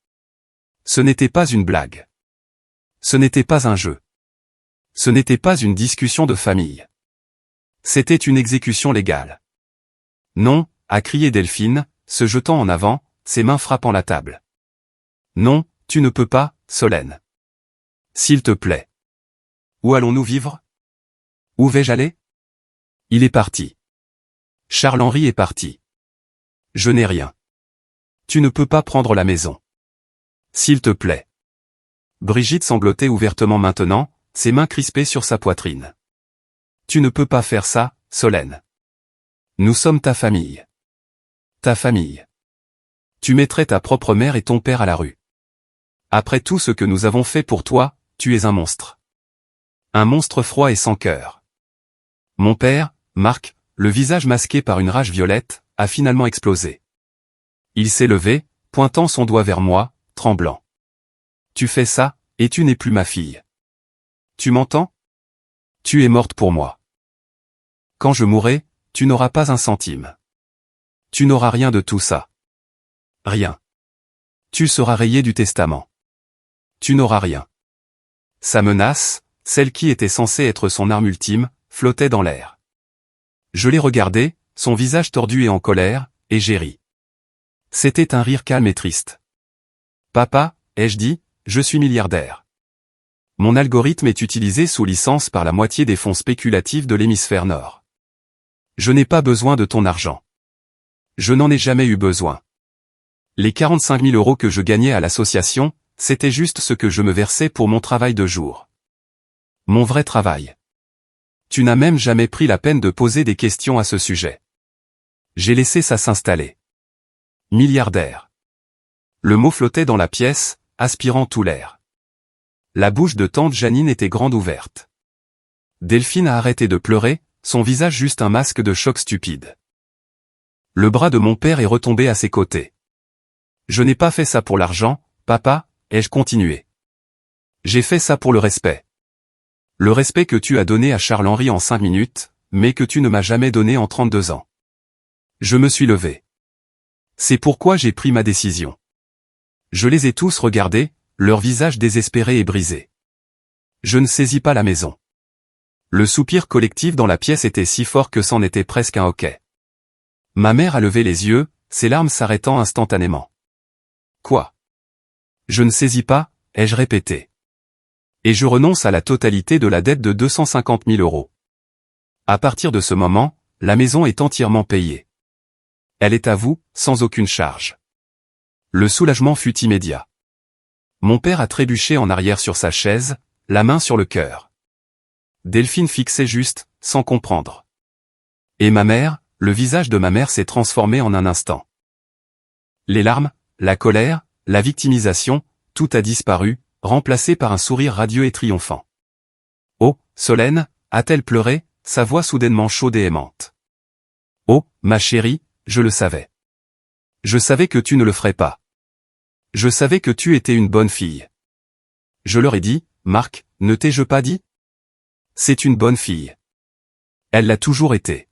A: Ce n'était pas une blague. Ce n'était pas un jeu. Ce n'était pas une discussion de famille. C'était une exécution légale. Non, a crié Delphine, se jetant en avant, ses mains frappant la table. Non, tu ne peux pas, Solène. S'il te plaît. Où allons-nous vivre? Où vais-je aller? Il est parti. Charles-Henri est parti. Je n'ai rien. Tu ne peux pas prendre la maison. S'il te plaît. Brigitte sanglotait ouvertement maintenant, ses mains crispées sur sa poitrine. Tu ne peux pas faire ça, Solène. Nous sommes ta famille. Ta famille. Tu mettrais ta propre mère et ton père à la rue. Après tout ce que nous avons fait pour toi, tu es un monstre. Un monstre froid et sans cœur. Mon père, Marc, le visage masqué par une rage violette, a finalement explosé. Il s'est levé, pointant son doigt vers moi, tremblant. Tu fais ça, et tu n'es plus ma fille. Tu m'entends? Tu es morte pour moi. Quand je mourrai, tu n'auras pas un centime. Tu n'auras rien de tout ça. Rien. Tu seras rayé du testament. Tu n'auras rien. Sa menace, celle qui était censée être son arme ultime, flottait dans l'air. Je l'ai regardé, son visage tordu et en colère, et j'ai ri. C'était un rire calme et triste. Papa, ai-je dit, je suis milliardaire. Mon algorithme est utilisé sous licence par la moitié des fonds spéculatifs de l'hémisphère nord. Je n'ai pas besoin de ton argent. Je n'en ai jamais eu besoin. Les 45 000 € que je gagnais à l'association, c'était juste ce que je me versais pour mon travail de jour. Mon vrai travail. Tu n'as même jamais pris la peine de poser des questions à ce sujet. J'ai laissé ça s'installer. Milliardaire. Le mot flottait dans la pièce, aspirant tout l'air. La bouche de tante Janine était grande ouverte. Delphine a arrêté de pleurer, son visage juste un masque de choc stupide. Le bras de mon père est retombé à ses côtés. Je n'ai pas fait ça pour l'argent, papa, ai-je continué. J'ai fait ça pour le respect. Le respect que tu as donné à Charles-Henri en 5 minutes, mais que tu ne m'as jamais donné en 32 ans. Je me suis levé. C'est pourquoi j'ai pris ma décision. Je les ai tous regardés, leur visage désespéré et brisé. Je ne saisis pas la maison. Le soupir collectif dans la pièce était si fort que c'en était presque un hoquet. Ma mère a levé les yeux, ses larmes s'arrêtant instantanément. Quoi? Je ne saisis pas, ai-je répété. Et je renonce à la totalité de la dette de 250 000 €. À partir de ce moment, la maison est entièrement payée. Elle est à vous, sans aucune charge. Le soulagement fut immédiat. Mon père a trébuché en arrière sur sa chaise, la main sur le cœur. Delphine fixait juste, sans comprendre. Et ma mère, le visage de ma mère s'est transformé en un instant. Les larmes, la colère, la victimisation, tout a disparu, remplacé par un sourire radieux et triomphant. Oh, Solène, a-t-elle pleuré, sa voix soudainement chaude et aimante. Oh, ma chérie, je le savais. Je savais que tu ne le ferais pas. Je savais que tu étais une bonne fille. Je leur ai dit, Marc, ne t'ai-je pas dit? C'est une bonne fille. Elle l'a toujours été.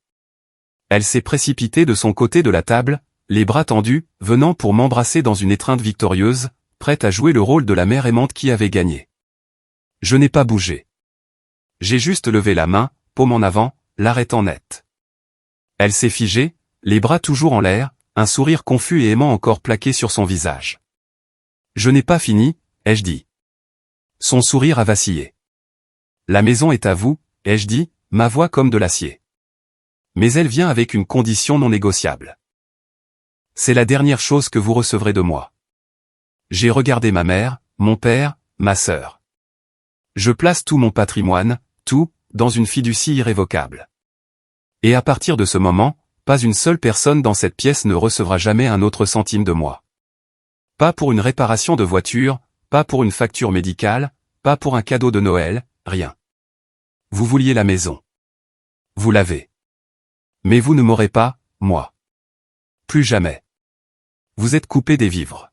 A: Elle s'est précipitée de son côté de la table, les bras tendus, venant pour m'embrasser dans une étreinte victorieuse, prête à jouer le rôle de la mère aimante qui avait gagné. Je n'ai pas bougé. J'ai juste levé la main, paume en avant, l'arrêtant net. Elle s'est figée, les bras toujours en l'air, un sourire confus et aimant encore plaqué sur son visage. Je n'ai pas fini, ai-je dit. Son sourire a vacillé. La maison est à vous, ai-je dit, ma voix comme de l'acier. Mais elle vient avec une condition non négociable. C'est la dernière chose que vous recevrez de moi. J'ai regardé ma mère, mon père, ma sœur. Je place tout mon patrimoine, tout, dans une fiducie irrévocable. Et à partir de ce moment, pas une seule personne dans cette pièce ne recevra jamais un autre centime de moi. Pas pour une réparation de voiture, pas pour une facture médicale, pas pour un cadeau de Noël, rien. Vous vouliez la maison. Vous l'avez. Mais vous ne m'aurez pas, moi. Plus jamais. Vous êtes coupé des vivres.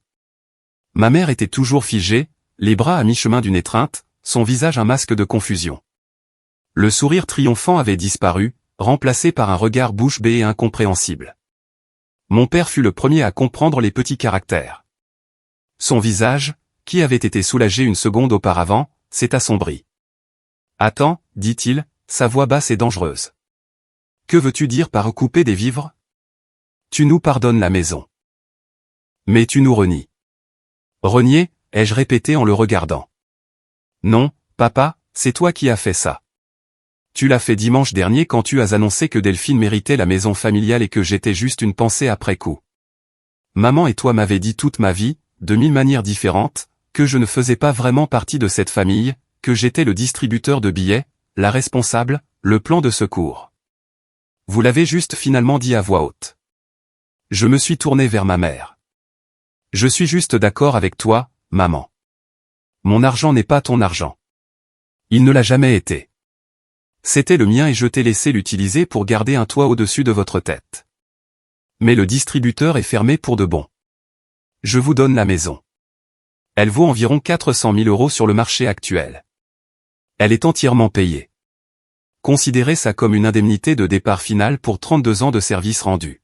A: Ma mère était toujours figée, les bras à mi-chemin d'une étreinte, son visage un masque de confusion. Le sourire triomphant avait disparu, remplacé par un regard bouche bée et incompréhensible. Mon père fut le premier à comprendre les petits caractères. Son visage, qui avait été soulagé une seconde auparavant, s'est assombri. « Attends, dit-il, sa voix basse et dangereuse. Que veux-tu dire par couper des vivres? Tu nous pardonnes la maison. Mais tu nous renies. Renier, ai-je répété en le regardant. Non, papa, c'est toi qui as fait ça. Tu l'as fait dimanche dernier quand tu as annoncé que Delphine méritait la maison familiale et que j'étais juste une pensée après coup. Maman et toi m'avez dit toute ma vie, de 1000 manières différentes, que je ne faisais pas vraiment partie de cette famille, que j'étais le distributeur de billets, la responsable, le plan de secours. Vous l'avez juste finalement dit à voix haute. Je me suis tourné vers ma mère. Je suis juste d'accord avec toi, maman. Mon argent n'est pas ton argent. Il ne l'a jamais été. C'était le mien et je t'ai laissé l'utiliser pour garder un toit au-dessus de votre tête. Mais le distributeur est fermé pour de bon. Je vous donne la maison. Elle vaut environ 400 000 € sur le marché actuel. Elle est entièrement payée. Considérez ça comme une indemnité de départ finale pour 32 ans de service rendu.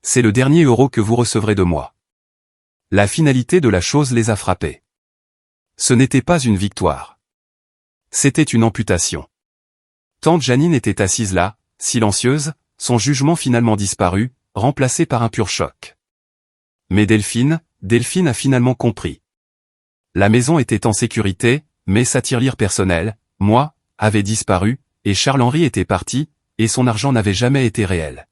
A: C'est le dernier euro que vous recevrez de moi. La finalité de la chose les a frappés. Ce n'était pas une victoire. C'était une amputation. Tante Janine était assise là, silencieuse, son jugement finalement disparu, remplacé par un pur choc. Mais Delphine a finalement compris. La maison était en sécurité, mais sa tirelire personnelle, moi, avait disparu, et Charles-Henri était parti, et son argent n'avait jamais été réel.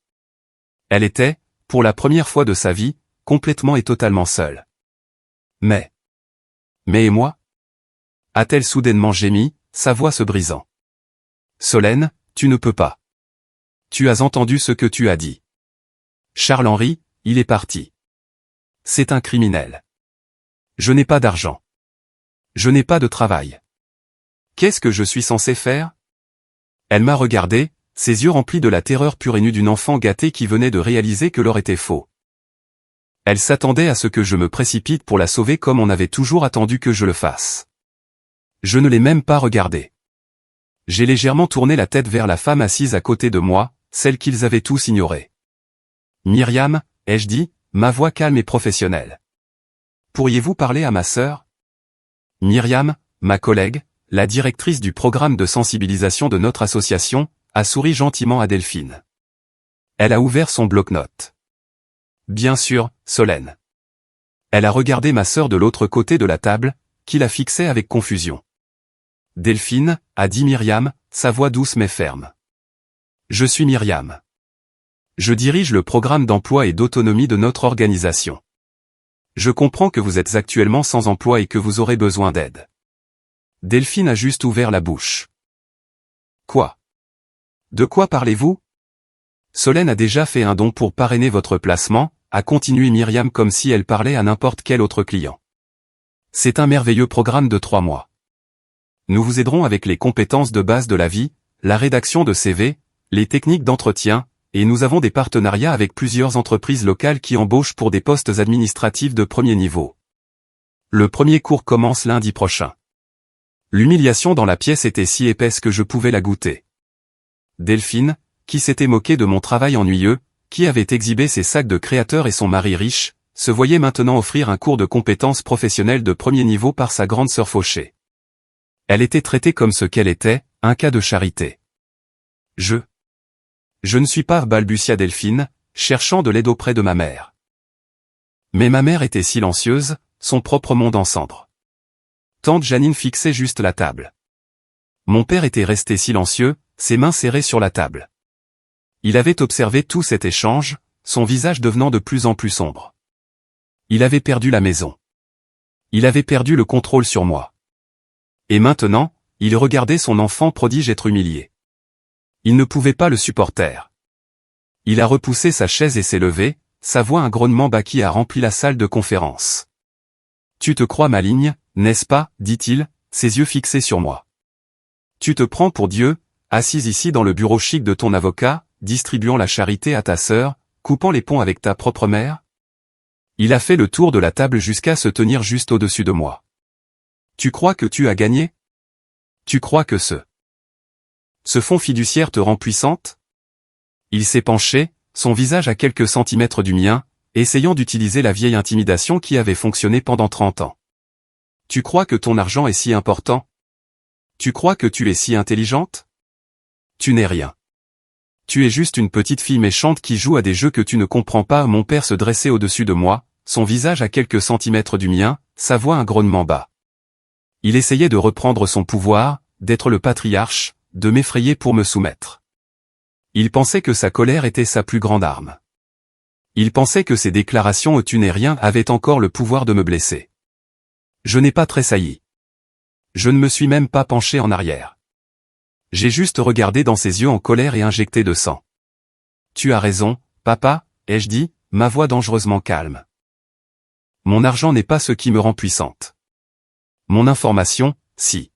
A: Elle était, pour la première fois de sa vie, complètement et totalement seule. Mais et moi? A-t-elle soudainement gémi, sa voix se brisant. Solène, tu ne peux pas. Tu as entendu ce que tu as dit. Charles-Henri, il est parti. C'est un criminel. Je n'ai pas d'argent. Je n'ai pas de travail. Qu'est-ce que je suis censé faire? Elle m'a regardé, ses yeux remplis de la terreur pure et nue d'une enfant gâtée qui venait de réaliser que l'or était faux. Elle s'attendait à ce que je me précipite pour la sauver comme on avait toujours attendu que je le fasse. Je ne l'ai même pas regardée. J'ai légèrement tourné la tête vers la femme assise à côté de moi, celle qu'ils avaient tous ignorée. Myriam, ai-je dit, ma voix calme et professionnelle. Pourriez-vous parler à ma sœur? Myriam, ma collègue, la directrice du programme de sensibilisation de notre association, a souri gentiment à Delphine. Elle a ouvert son bloc-notes. Bien sûr, Solène. Elle a regardé ma sœur de l'autre côté de la table, qui la fixait avec confusion. Delphine, a dit Myriam, sa voix douce mais ferme. Je suis Myriam. Je dirige le programme d'emploi et d'autonomie de notre organisation. Je comprends que vous êtes actuellement sans emploi et que vous aurez besoin d'aide. Delphine a juste ouvert la bouche. Quoi? De quoi parlez-vous? Solène a déjà fait un don pour parrainer votre placement, a continué Myriam comme si elle parlait à n'importe quel autre client. C'est un merveilleux programme de 3 mois. Nous vous aiderons avec les compétences de base de la vie, la rédaction de CV, les techniques d'entretien, et nous avons des partenariats avec plusieurs entreprises locales qui embauchent pour des postes administratifs de premier niveau. Le premier cours commence lundi prochain. L'humiliation dans la pièce était si épaisse que je pouvais la goûter. Delphine, qui s'était moquée de mon travail ennuyeux, qui avait exhibé ses sacs de créateurs et son mari riche, se voyait maintenant offrir un cours de compétences professionnelles de premier niveau par sa grande sœur fauchée. Elle était traitée comme ce qu'elle était, un cas de charité. Je ne suis pas, balbutia Delphine, cherchant de l'aide auprès de ma mère. Mais ma mère était silencieuse, son propre monde en cendres. Tante Janine fixait juste la table. Mon père était resté silencieux, ses mains serrées sur la table. Il avait observé tout cet échange, son visage devenant de plus en plus sombre. Il avait perdu la maison. Il avait perdu le contrôle sur moi. Et maintenant, il regardait son enfant prodige être humilié. Il ne pouvait pas le supporter. Il a repoussé sa chaise et s'est levé, sa voix un grognement bas qui a rempli la salle de conférence. « Tu te crois maligne, n'est-ce pas ?» dit-il, ses yeux fixés sur moi. « Tu te prends pour Dieu, assise ici dans le bureau chic de ton avocat, distribuant la charité à ta sœur, coupant les ponts avec ta propre mère ?» Il a fait le tour de la table jusqu'à se tenir juste au-dessus de moi. « Tu crois que tu as gagné ? Tu crois que ce fonds fiduciaire te rend puissante ? » Il s'est penché, son visage à quelques centimètres du mien, essayant d'utiliser la vieille intimidation qui avait fonctionné pendant 30 ans. « Tu crois que ton argent est si important ? Tu crois que tu es si intelligente ? Tu n'es rien. Tu es juste une petite fille méchante qui joue à des jeux que tu ne comprends pas. » Mon père se dressait au-dessus de moi, son visage à quelques centimètres du mien, sa voix un grognement bas. Il essayait de reprendre son pouvoir, d'être le patriarche, de m'effrayer pour me soumettre. Il pensait que sa colère était sa plus grande arme. Il pensait que ses déclarations « tu n'es rien » avaient encore le pouvoir de me blesser. Je n'ai pas tressailli. Je ne me suis même pas penché en arrière. J'ai juste regardé dans ses yeux en colère et injecté de sang. « Tu as raison, papa » ai-je dit, ma voix dangereusement calme. Mon argent n'est pas ce qui me rend puissante. Mon information, si.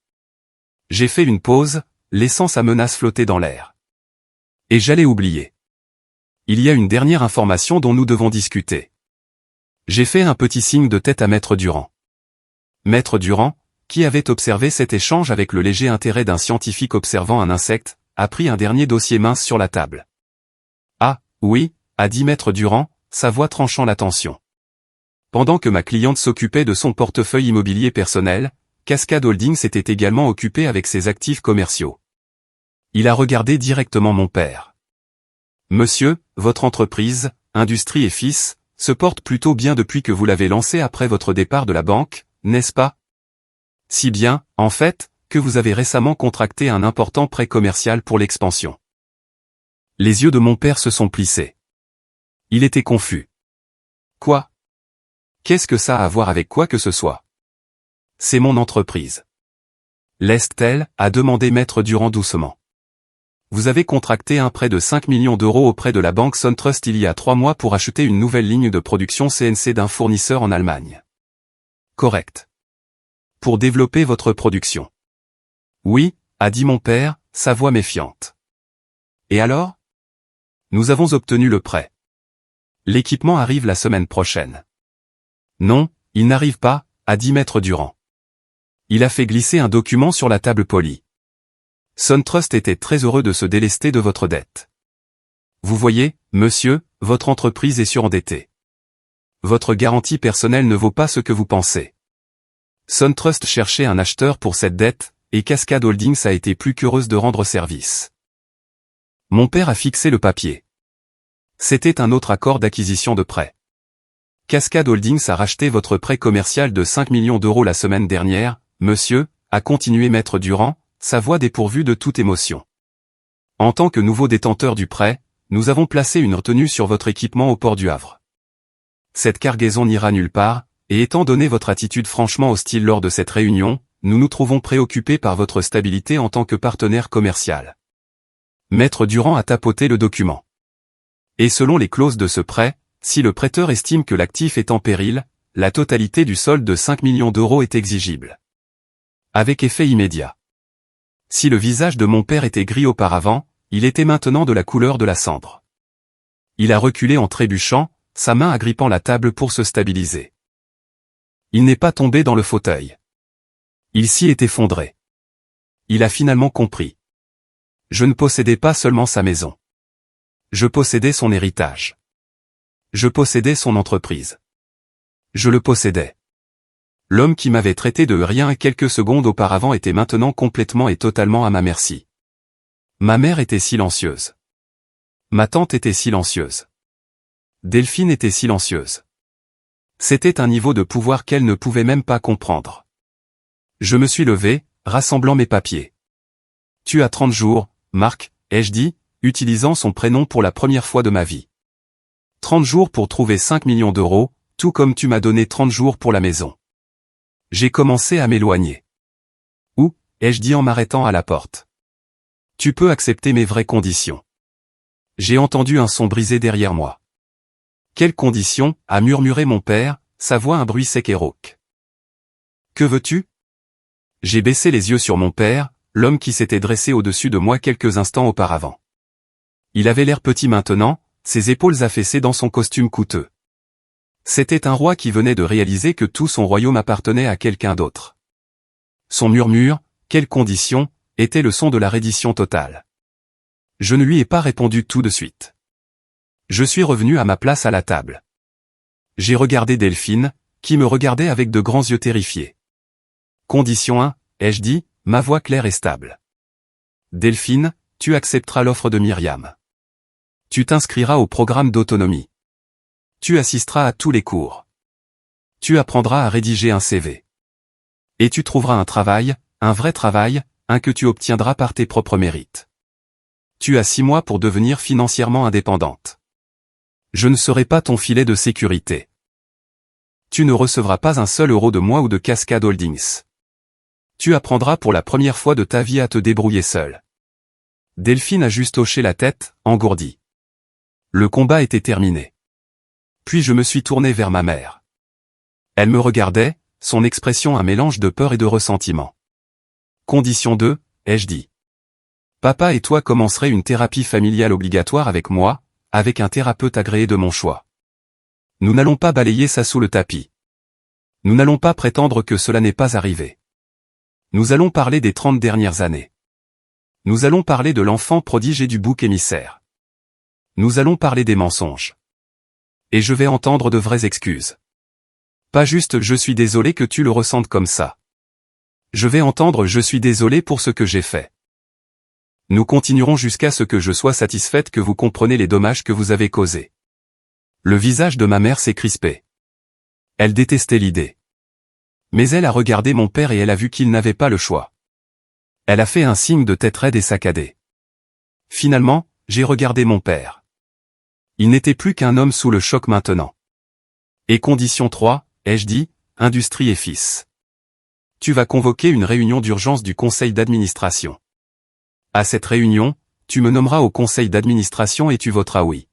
A: J'ai fait une pause, laissant sa menace flotter dans l'air. Et j'allais oublier. Il y a une dernière information dont nous devons discuter. J'ai fait un petit signe de tête à Maître Durand. Maître Durand, qui avait observé cet échange avec le léger intérêt d'un scientifique observant un insecte, a pris un dernier dossier mince sur la table. « Ah, oui » a dit Maître Durand, sa voix tranchant la tension. Pendant que ma cliente s'occupait de son portefeuille immobilier personnel, Cascade Holdings s'était également occupé avec ses actifs commerciaux. Il a regardé directement mon père. « Monsieur, votre entreprise, Industrie et Fils, se porte plutôt bien depuis que vous l'avez lancée après votre départ de la banque, n'est-ce pas ? Si bien, en fait, que vous avez récemment contracté un important prêt commercial pour l'expansion. » Les yeux de mon père se sont plissés. Il était confus. « Quoi ? Qu'est-ce que ça a à voir avec quoi que ce soit ? C'est mon entreprise. » Laisse-t-elle, a demandé Maître Durand doucement. Vous avez contracté un prêt de 5 millions d'euros auprès de la banque SunTrust il y a 3 mois pour acheter une nouvelle ligne de production CNC d'un fournisseur en Allemagne. Correct. Pour développer votre production. Oui, a dit mon père, sa voix méfiante. Et alors ? Nous avons obtenu le prêt. L'équipement arrive la semaine prochaine. Non, il n'arrive pas, a dit Maître Durand. Il a fait glisser un document sur la table polie. SunTrust était très heureux de se délester de votre dette. Vous voyez, monsieur, votre entreprise est surendettée. Votre garantie personnelle ne vaut pas ce que vous pensez. SunTrust cherchait un acheteur pour cette dette, et Cascade Holdings a été plus qu'heureuse de rendre service. Mon père a fixé le papier. C'était un autre accord d'acquisition de prêt. Cascade Holdings a racheté votre prêt commercial de 5 millions d'euros la semaine dernière, monsieur, a continué Maître Durand, sa voix dépourvue de toute émotion. En tant que nouveau détenteur du prêt, nous avons placé une retenue sur votre équipement au port du Havre. Cette cargaison n'ira nulle part, et étant donné votre attitude franchement hostile lors de cette réunion, nous nous trouvons préoccupés par votre stabilité en tant que partenaire commercial. Maître Durand a tapoté le document. Et selon les clauses de ce prêt, si le prêteur estime que l'actif est en péril, la totalité du solde de 5 millions d'euros est exigible. Avec effet immédiat. Si le visage de mon père était gris auparavant, il était maintenant de la couleur de la cendre. Il a reculé en trébuchant, sa main agrippant la table pour se stabiliser. Il n'est pas tombé dans le fauteuil. Il s'y est effondré. Il a finalement compris. Je ne possédais pas seulement sa maison. Je possédais son héritage. Je possédais son entreprise. Je le possédais. L'homme qui m'avait traité de rien quelques secondes auparavant était maintenant complètement et totalement à ma merci. Ma mère était silencieuse. Ma tante était silencieuse. Delphine était silencieuse. C'était un niveau de pouvoir qu'elle ne pouvait même pas comprendre. Je me suis levé, rassemblant mes papiers. « Tu as 30 jours, Marc » ai-je dit, utilisant son prénom pour la première fois de ma vie. 30 jours pour trouver 5 millions d'euros, tout comme tu m'as donné 30 jours pour la maison. J'ai commencé à m'éloigner. Où, ai-je dit en m'arrêtant à la porte. Tu peux accepter mes vraies conditions. J'ai entendu un son brisé derrière moi. Quelles conditions, a murmuré mon père, sa voix un bruit sec et rauque. Que veux-tu? J'ai baissé les yeux sur mon père, l'homme qui s'était dressé au-dessus de moi quelques instants auparavant. Il avait l'air petit maintenant, ses épaules affaissées dans son costume coûteux. C'était un roi qui venait de réaliser que tout son royaume appartenait à quelqu'un d'autre. Son murmure, quelles conditions, était le son de la reddition totale. Je ne lui ai pas répondu tout de suite. Je suis revenu à ma place à la table. J'ai regardé Delphine, qui me regardait avec de grands yeux terrifiés. Condition 1, ai-je dit, ma voix claire et stable. Delphine, tu accepteras l'offre de Myriam. Tu t'inscriras au programme d'autonomie. Tu assisteras à tous les cours. Tu apprendras à rédiger un CV. Et tu trouveras un travail, un vrai travail, un que tu obtiendras par tes propres mérites. Tu as 6 mois pour devenir financièrement indépendante. Je ne serai pas ton filet de sécurité. Tu ne recevras pas un seul euro de moi ou de Cascade Holdings. Tu apprendras pour la première fois de ta vie à te débrouiller seule. Delphine a juste hoché la tête, engourdie. Le combat était terminé. Puis je me suis tourné vers ma mère. Elle me regardait, son expression un mélange de peur et de ressentiment. Condition 2, ai-je dit. Papa et toi commencerez une thérapie familiale obligatoire avec moi, avec un thérapeute agréé de mon choix. Nous n'allons pas balayer ça sous le tapis. Nous n'allons pas prétendre que cela n'est pas arrivé. Nous allons parler des 30 dernières années. Nous allons parler de l'enfant prodige et du bouc émissaire. Nous allons parler des mensonges. Et je vais entendre de vraies excuses. Pas juste « je suis désolé que tu le ressentes comme ça ». Je vais entendre « je suis désolé pour ce que j'ai fait ». Nous continuerons jusqu'à ce que je sois satisfaite que vous comprenez les dommages que vous avez causés. Le visage de ma mère s'est crispé. Elle détestait l'idée. Mais elle a regardé mon père et elle a vu qu'il n'avait pas le choix. Elle a fait un signe de tête raide et saccadée. Finalement, j'ai regardé mon père. Il n'était plus qu'un homme sous le choc maintenant. Et condition 3, ai-je dit, industrie et fils. Tu vas convoquer une réunion d'urgence du conseil d'administration. À cette réunion, tu me nommeras au conseil d'administration et tu voteras oui.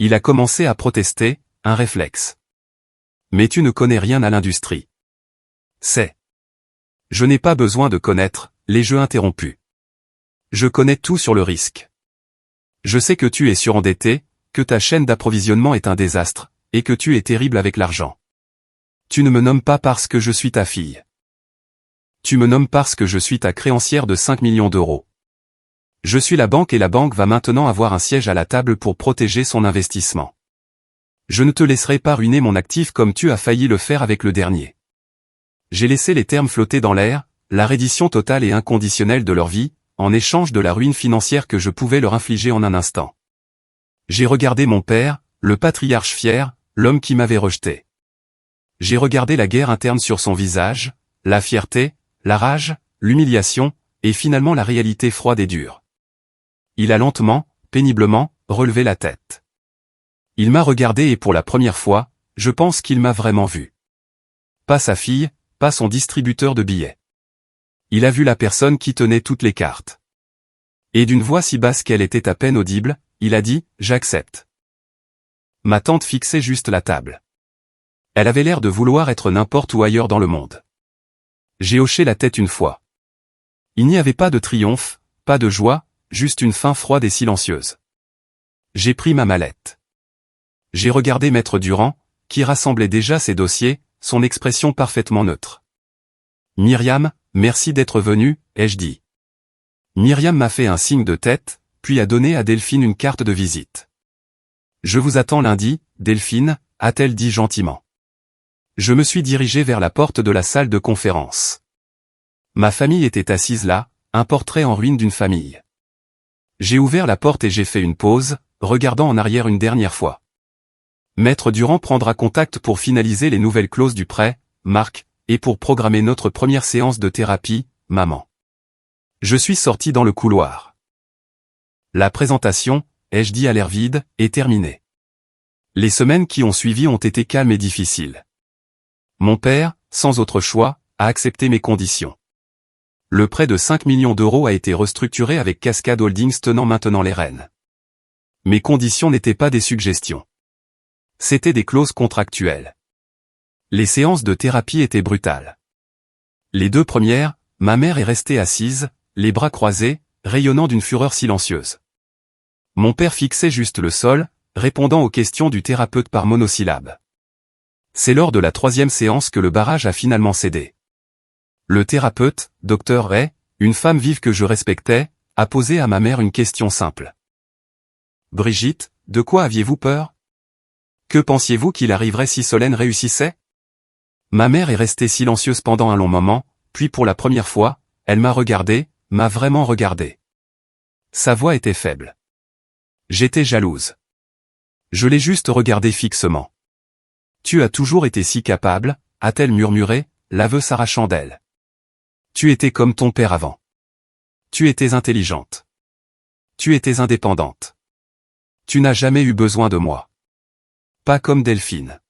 A: Il a commencé à protester, un réflexe. Mais tu ne connais rien à l'industrie. C'est. Je n'ai pas besoin de connaître, les jeux interrompus. Je connais tout sur le risque. Je sais que tu es surendetté, que ta chaîne d'approvisionnement est un désastre, et que tu es terrible avec l'argent. Tu ne me nommes pas parce que je suis ta fille. Tu me nommes parce que je suis ta créancière de 5 millions d'euros. Je suis la banque et la banque va maintenant avoir un siège à la table pour protéger son investissement. Je ne te laisserai pas ruiner mon actif comme tu as failli le faire avec le dernier. J'ai laissé les termes flotter dans l'air, la reddition totale et inconditionnelle de leur vie, en échange de la ruine financière que je pouvais leur infliger en un instant. J'ai regardé mon père, le patriarche fier, l'homme qui m'avait rejeté. J'ai regardé la guerre interne sur son visage, la fierté, la rage, l'humiliation, et finalement la réalité froide et dure. Il a lentement, péniblement, relevé la tête. Il m'a regardé et pour la première fois, je pense qu'il m'a vraiment vu. Pas sa fille, pas son distributeur de billets. Il a vu la personne qui tenait toutes les cartes. Et d'une voix si basse qu'elle était à peine audible, il a dit « J'accepte ». Ma tante fixait juste la table. Elle avait l'air de vouloir être n'importe où ailleurs dans le monde. J'ai hoché la tête une fois. Il n'y avait pas de triomphe, pas de joie, juste une faim froide et silencieuse. J'ai pris ma mallette. J'ai regardé Maître Durand, qui rassemblait déjà ses dossiers, son expression parfaitement neutre. Myriam, merci d'être venue, ai-je dit. Myriam m'a fait un signe de tête, puis a donné à Delphine une carte de visite. Je vous attends lundi, Delphine, a-t-elle dit gentiment. Je me suis dirigé vers la porte de la salle de conférence. Ma famille était assise là, un portrait en ruine d'une famille. J'ai ouvert la porte et j'ai fait une pause, regardant en arrière une dernière fois. Maître Durand prendra contact pour finaliser les nouvelles clauses du prêt, Marc, et pour programmer notre première séance de thérapie, maman. Je suis sorti dans le couloir. La présentation, ai-je dit à l'air vide, est terminée. Les semaines qui ont suivi ont été calmes et difficiles. Mon père, sans autre choix, a accepté mes conditions. Le prêt de 5 millions d'euros a été restructuré avec Cascade Holdings tenant maintenant les rênes. Mes conditions n'étaient pas des suggestions. C'étaient des clauses contractuelles. Les séances de thérapie étaient brutales. Les 2 premières, ma mère est restée assise, les bras croisés, rayonnant d'une fureur silencieuse. Mon père fixait juste le sol, répondant aux questions du thérapeute par monosyllabe. C'est lors de la 3e séance que le barrage a finalement cédé. Le thérapeute, Dr Ray, une femme vive que je respectais, a posé à ma mère une question simple. « Brigitte, de quoi aviez-vous peur ? Que pensiez-vous qu'il arriverait si Solène réussissait ?» Ma mère est restée silencieuse pendant un long moment, puis pour la première fois, elle m'a regardé, m'a vraiment regardé. Sa voix était faible. J'étais jalouse. Je l'ai juste regardé fixement. « Tu as toujours été si capable, a-t-elle murmuré, l'aveu s'arrachant d'elle. Tu étais comme ton père avant. Tu étais intelligente. Tu étais indépendante. Tu n'as jamais eu besoin de moi. Pas comme Delphine.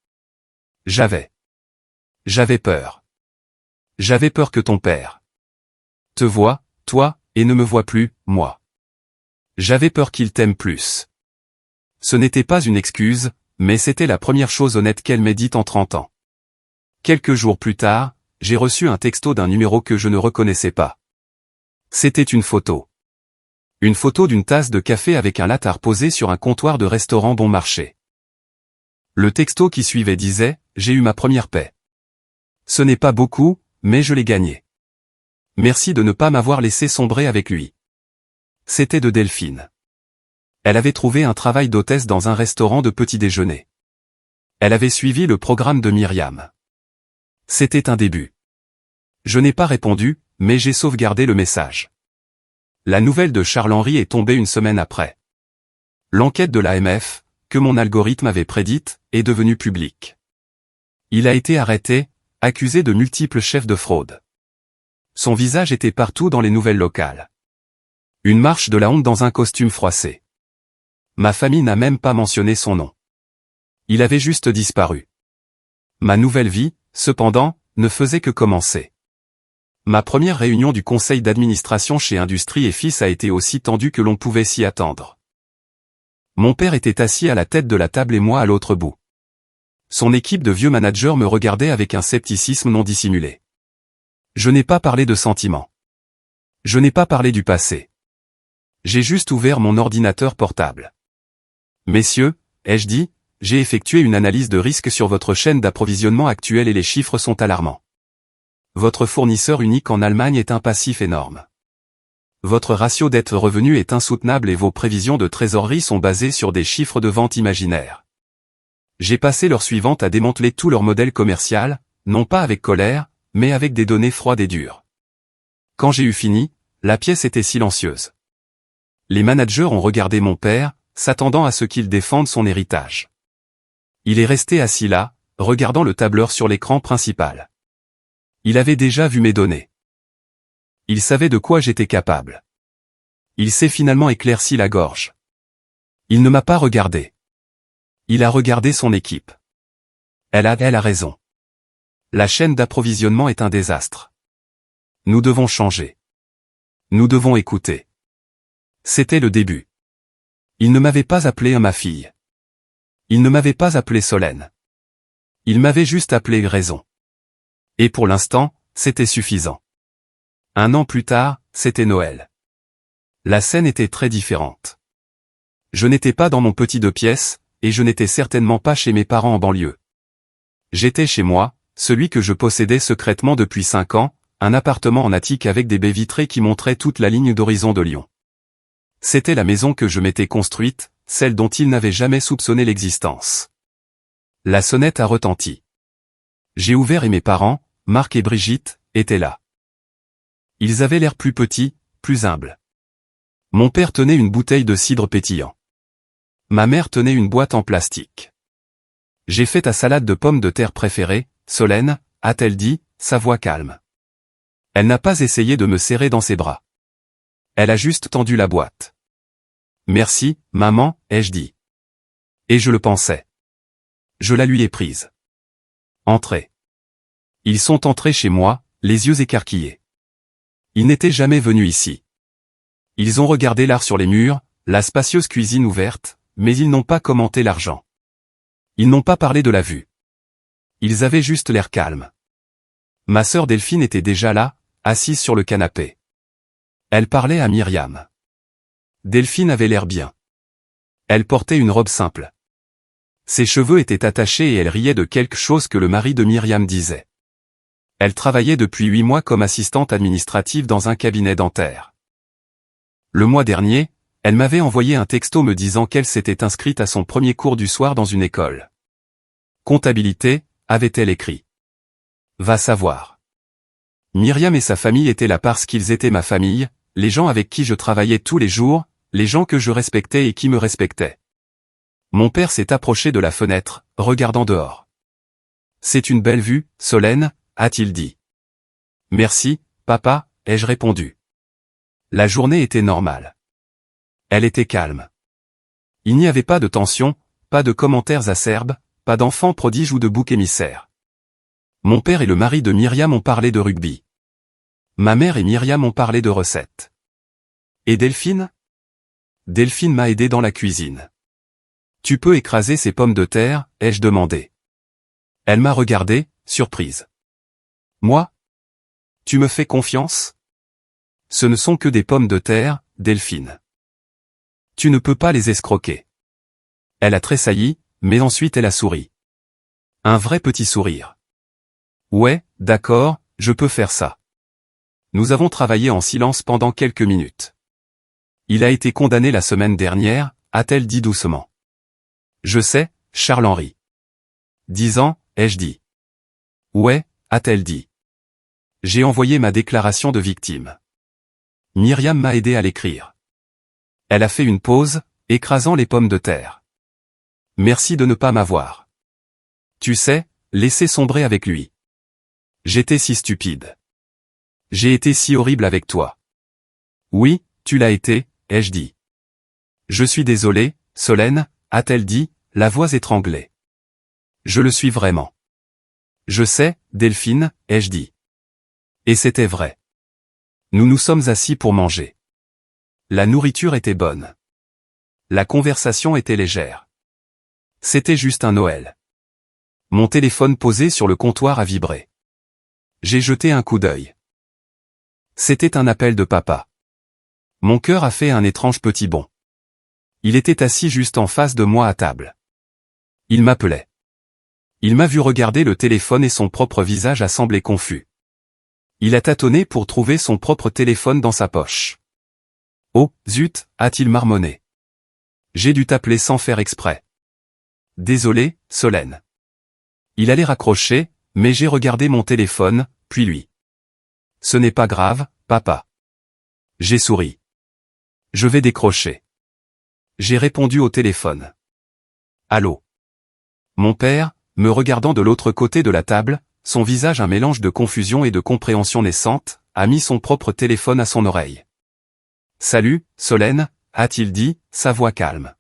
A: J'avais peur. J'avais peur que ton père te voie, toi, et ne me voie plus, moi. J'avais peur qu'il t'aime plus. » Ce n'était pas une excuse, mais c'était la première chose honnête qu'elle m'ait dite en 30 ans. Quelques jours plus tard, j'ai reçu un texto d'un numéro que je ne reconnaissais pas. C'était une photo. Une photo d'une tasse de café avec un latte posé sur un comptoir de restaurant bon marché. Le texto qui suivait disait « J'ai eu ma première paix. Ce n'est pas beaucoup, mais je l'ai gagné. Merci de ne pas m'avoir laissé sombrer avec lui. » C'était de Delphine. Elle avait trouvé un travail d'hôtesse dans un restaurant de petit déjeuner. Elle avait suivi le programme de Myriam. C'était un début. Je n'ai pas répondu, mais j'ai sauvegardé le message. La nouvelle de Charles-Henri est tombée une semaine après. L'enquête de l'AMF, que mon algorithme avait prédite, est devenue publique. Il a été arrêté, accusé de multiples chefs de fraude. Son visage était partout dans les nouvelles locales. Une marche de la honte dans un costume froissé. Ma famille n'a même pas mentionné son nom. Il avait juste disparu. Ma nouvelle vie, cependant, ne faisait que commencer. Ma première réunion du conseil d'administration chez Industrie et Fils a été aussi tendue que l'on pouvait s'y attendre. Mon père était assis à la tête de la table et moi à l'autre bout. Son équipe de vieux managers me regardait avec un scepticisme non dissimulé. Je n'ai pas parlé de sentiments. Je n'ai pas parlé du passé. J'ai juste ouvert mon ordinateur portable. « Messieurs, ai-je dit, j'ai effectué une analyse de risque sur votre chaîne d'approvisionnement actuelle et les chiffres sont alarmants. Votre fournisseur unique en Allemagne est un passif énorme. Votre ratio dette-revenu est insoutenable et vos prévisions de trésorerie sont basées sur des chiffres de vente imaginaires. J'ai passé l'heure suivante à démanteler tout leur modèle commercial, non pas avec colère, mais avec des données froides et dures. Quand j'ai eu fini, la pièce était silencieuse. Les managers ont regardé mon père, s'attendant à ce qu'il défende son héritage. Il est resté assis là, regardant le tableur sur l'écran principal. Il avait déjà vu mes données. Il savait de quoi j'étais capable. Il s'est finalement éclairci la gorge. Il ne m'a pas regardé. Il a regardé son équipe. Elle a raison. La chaîne d'approvisionnement est un désastre. Nous devons changer. Nous devons écouter. C'était le début. Il ne m'avait pas appelé ma fille. Il ne m'avait pas appelé Solène. Il m'avait juste appelé Raison. Et pour l'instant, c'était suffisant. 1 an plus tard, c'était Noël. La scène était très différente. Je n'étais pas dans mon petit 2 pièces, et je n'étais certainement pas chez mes parents en banlieue. J'étais chez moi, celui que je possédais secrètement depuis 5 ans, un appartement en attique avec des baies vitrées qui montraient toute la ligne d'horizon de Lyon. C'était la maison que je m'étais construite, celle dont il n'avait jamais soupçonné l'existence. La sonnette a retenti. J'ai ouvert et mes parents, Marc et Brigitte, étaient là. Ils avaient l'air plus petits, plus humbles. Mon père tenait une bouteille de cidre pétillant. Ma mère tenait une boîte en plastique. « J'ai fait ta salade de pommes de terre préférée, Solène » a-t-elle dit, sa voix calme. Elle n'a pas essayé de me serrer dans ses bras. Elle a juste tendu la boîte. Merci, maman, ai-je dit. Et je le pensais. Je la lui ai prise. Entrez. Ils sont entrés chez moi, les yeux écarquillés. Ils n'étaient jamais venus ici. Ils ont regardé l'art sur les murs, la spacieuse cuisine ouverte, mais ils n'ont pas commenté l'argent. Ils n'ont pas parlé de la vue. Ils avaient juste l'air calmes. Ma sœur Delphine était déjà là, assise sur le canapé. Elle parlait à Myriam. Delphine avait l'air bien. Elle portait une robe simple. Ses cheveux étaient attachés et elle riait de quelque chose que le mari de Myriam disait. Elle travaillait depuis 8 mois comme assistante administrative dans un cabinet dentaire. Le mois dernier, elle m'avait envoyé un texto me disant qu'elle s'était inscrite à son premier cours du soir dans une école. Comptabilité, avait-elle écrit. Va savoir. Myriam et sa famille étaient là parce qu'ils étaient ma famille, les gens avec qui je travaillais tous les jours, les gens que je respectais et qui me respectaient. Mon père s'est approché de la fenêtre, regardant dehors. C'est une belle vue, Solène, a-t-il dit. Merci, papa, ai-je répondu. La journée était normale. Elle était calme. Il n'y avait pas de tension, pas de commentaires acerbes, pas d'enfants prodiges ou de boucs émissaires. Mon père et le mari de Myriam ont parlé de rugby. Ma mère et Myriam ont parlé de recettes. Et Delphine? Delphine m'a aidé dans la cuisine. Tu peux écraser ces pommes de terre, ai-je demandé. Elle m'a regardé, surprise. Moi? Tu me fais confiance? Ce ne sont que des pommes de terre, Delphine. Tu ne peux pas les escroquer. Elle a tressailli, mais ensuite elle a souri. Un vrai petit sourire. Ouais, d'accord, je peux faire ça. Nous avons travaillé en silence pendant quelques minutes. Il a été condamné la semaine dernière, a-t-elle dit doucement. Je sais, Charles-Henri. 10 ans, ai-je dit. Ouais, a-t-elle dit. J'ai envoyé ma déclaration de victime. Myriam m'a aidé à l'écrire. Elle a fait une pause, écrasant les pommes de terre. Merci de ne pas m'avoir. Tu sais, laissé sombrer avec lui. J'étais si stupide. J'ai été si horrible avec toi. Oui, tu l'as été, ai-je dit. Je suis désolé, Solène, a-t-elle dit, la voix étranglée. Je le suis vraiment. Je sais, Delphine, ai-je dit. Et c'était vrai. Nous nous sommes assis pour manger. La nourriture était bonne. La conversation était légère. C'était juste un Noël. Mon téléphone posé sur le comptoir a vibré. J'ai jeté un coup d'œil. C'était un appel de papa. Mon cœur a fait un étrange petit bond. Il était assis juste en face de moi à table. Il m'appelait. Il m'a vu regarder le téléphone et son propre visage a semblé confus. Il a tâtonné pour trouver son propre téléphone dans sa poche. Oh, zut, a-t-il marmonné. J'ai dû t'appeler sans faire exprès. Désolé, Solène. Il allait raccrocher, mais j'ai regardé mon téléphone, puis lui. Ce n'est pas grave, papa. J'ai souri. Je vais décrocher. J'ai répondu au téléphone. Allô. Mon père, me regardant de l'autre côté de la table, son visage un mélange de confusion et de compréhension naissante, a mis son propre téléphone à son oreille. Salut, Solène, a-t-il dit, sa voix calme.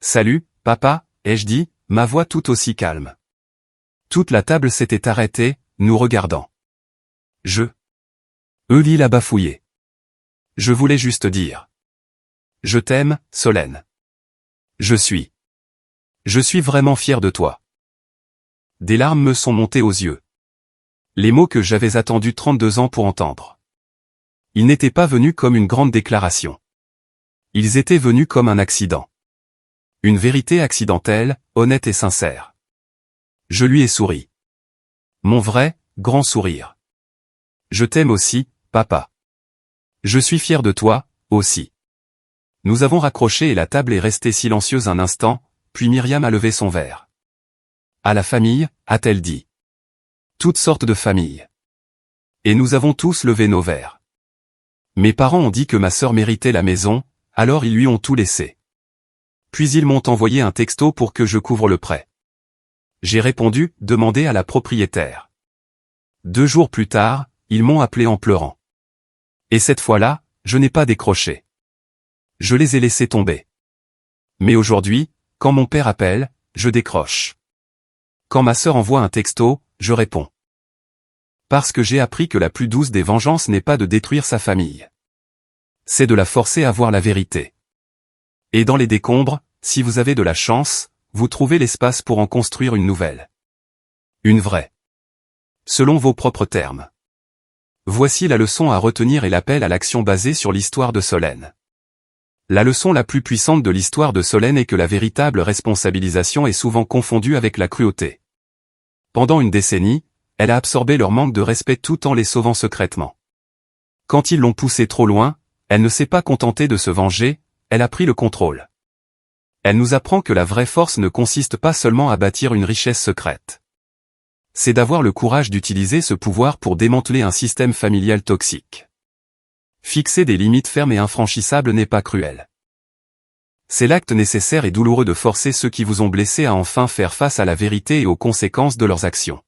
A: Salut, papa, ai-je dit, ma voix tout aussi calme. Toute la table s'était arrêtée, nous regardant. Eulil a bafouillé. Je voulais juste dire. Je t'aime, Solène. Je suis vraiment fier de toi. Des larmes me sont montées aux yeux. Les mots que j'avais attendus 32 ans pour entendre. Ils n'étaient pas venus comme une grande déclaration. Ils étaient venus comme un accident. Une vérité accidentelle, honnête et sincère. Je lui ai souri. Mon vrai, grand sourire. Je t'aime aussi, papa. Je suis fier de toi, aussi. Nous avons raccroché et la table est restée silencieuse un instant, puis Myriam a levé son verre. À la famille, a-t-elle dit. Toutes sortes de familles. Et nous avons tous levé nos verres. Mes parents ont dit que ma sœur méritait la maison, alors ils lui ont tout laissé. Puis ils m'ont envoyé un texto pour que je couvre le prêt. J'ai répondu, demandez à la propriétaire. 2 jours plus tard, ils m'ont appelé en pleurant. Et cette fois-là, je n'ai pas décroché. Je les ai laissés tomber. Mais aujourd'hui, quand mon père appelle, je décroche. Quand ma sœur envoie un texto, je réponds. Parce que j'ai appris que la plus douce des vengeances n'est pas de détruire sa famille. C'est de la forcer à voir la vérité. Et dans les décombres, si vous avez de la chance, vous trouvez l'espace pour en construire une nouvelle. Une vraie. Selon vos propres termes. Voici la leçon à retenir et l'appel à l'action basé sur l'histoire de Solène. La leçon la plus puissante de l'histoire de Solène est que la véritable responsabilisation est souvent confondue avec la cruauté. Pendant une décennie, elle a absorbé leur manque de respect tout en les sauvant secrètement. Quand ils l'ont poussée trop loin, elle ne s'est pas contentée de se venger, elle a pris le contrôle. Elle nous apprend que la vraie force ne consiste pas seulement à bâtir une richesse secrète. C'est d'avoir le courage d'utiliser ce pouvoir pour démanteler un système familial toxique. Fixer des limites fermes et infranchissables n'est pas cruel. C'est l'acte nécessaire et douloureux de forcer ceux qui vous ont blessé à enfin faire face à la vérité et aux conséquences de leurs actions.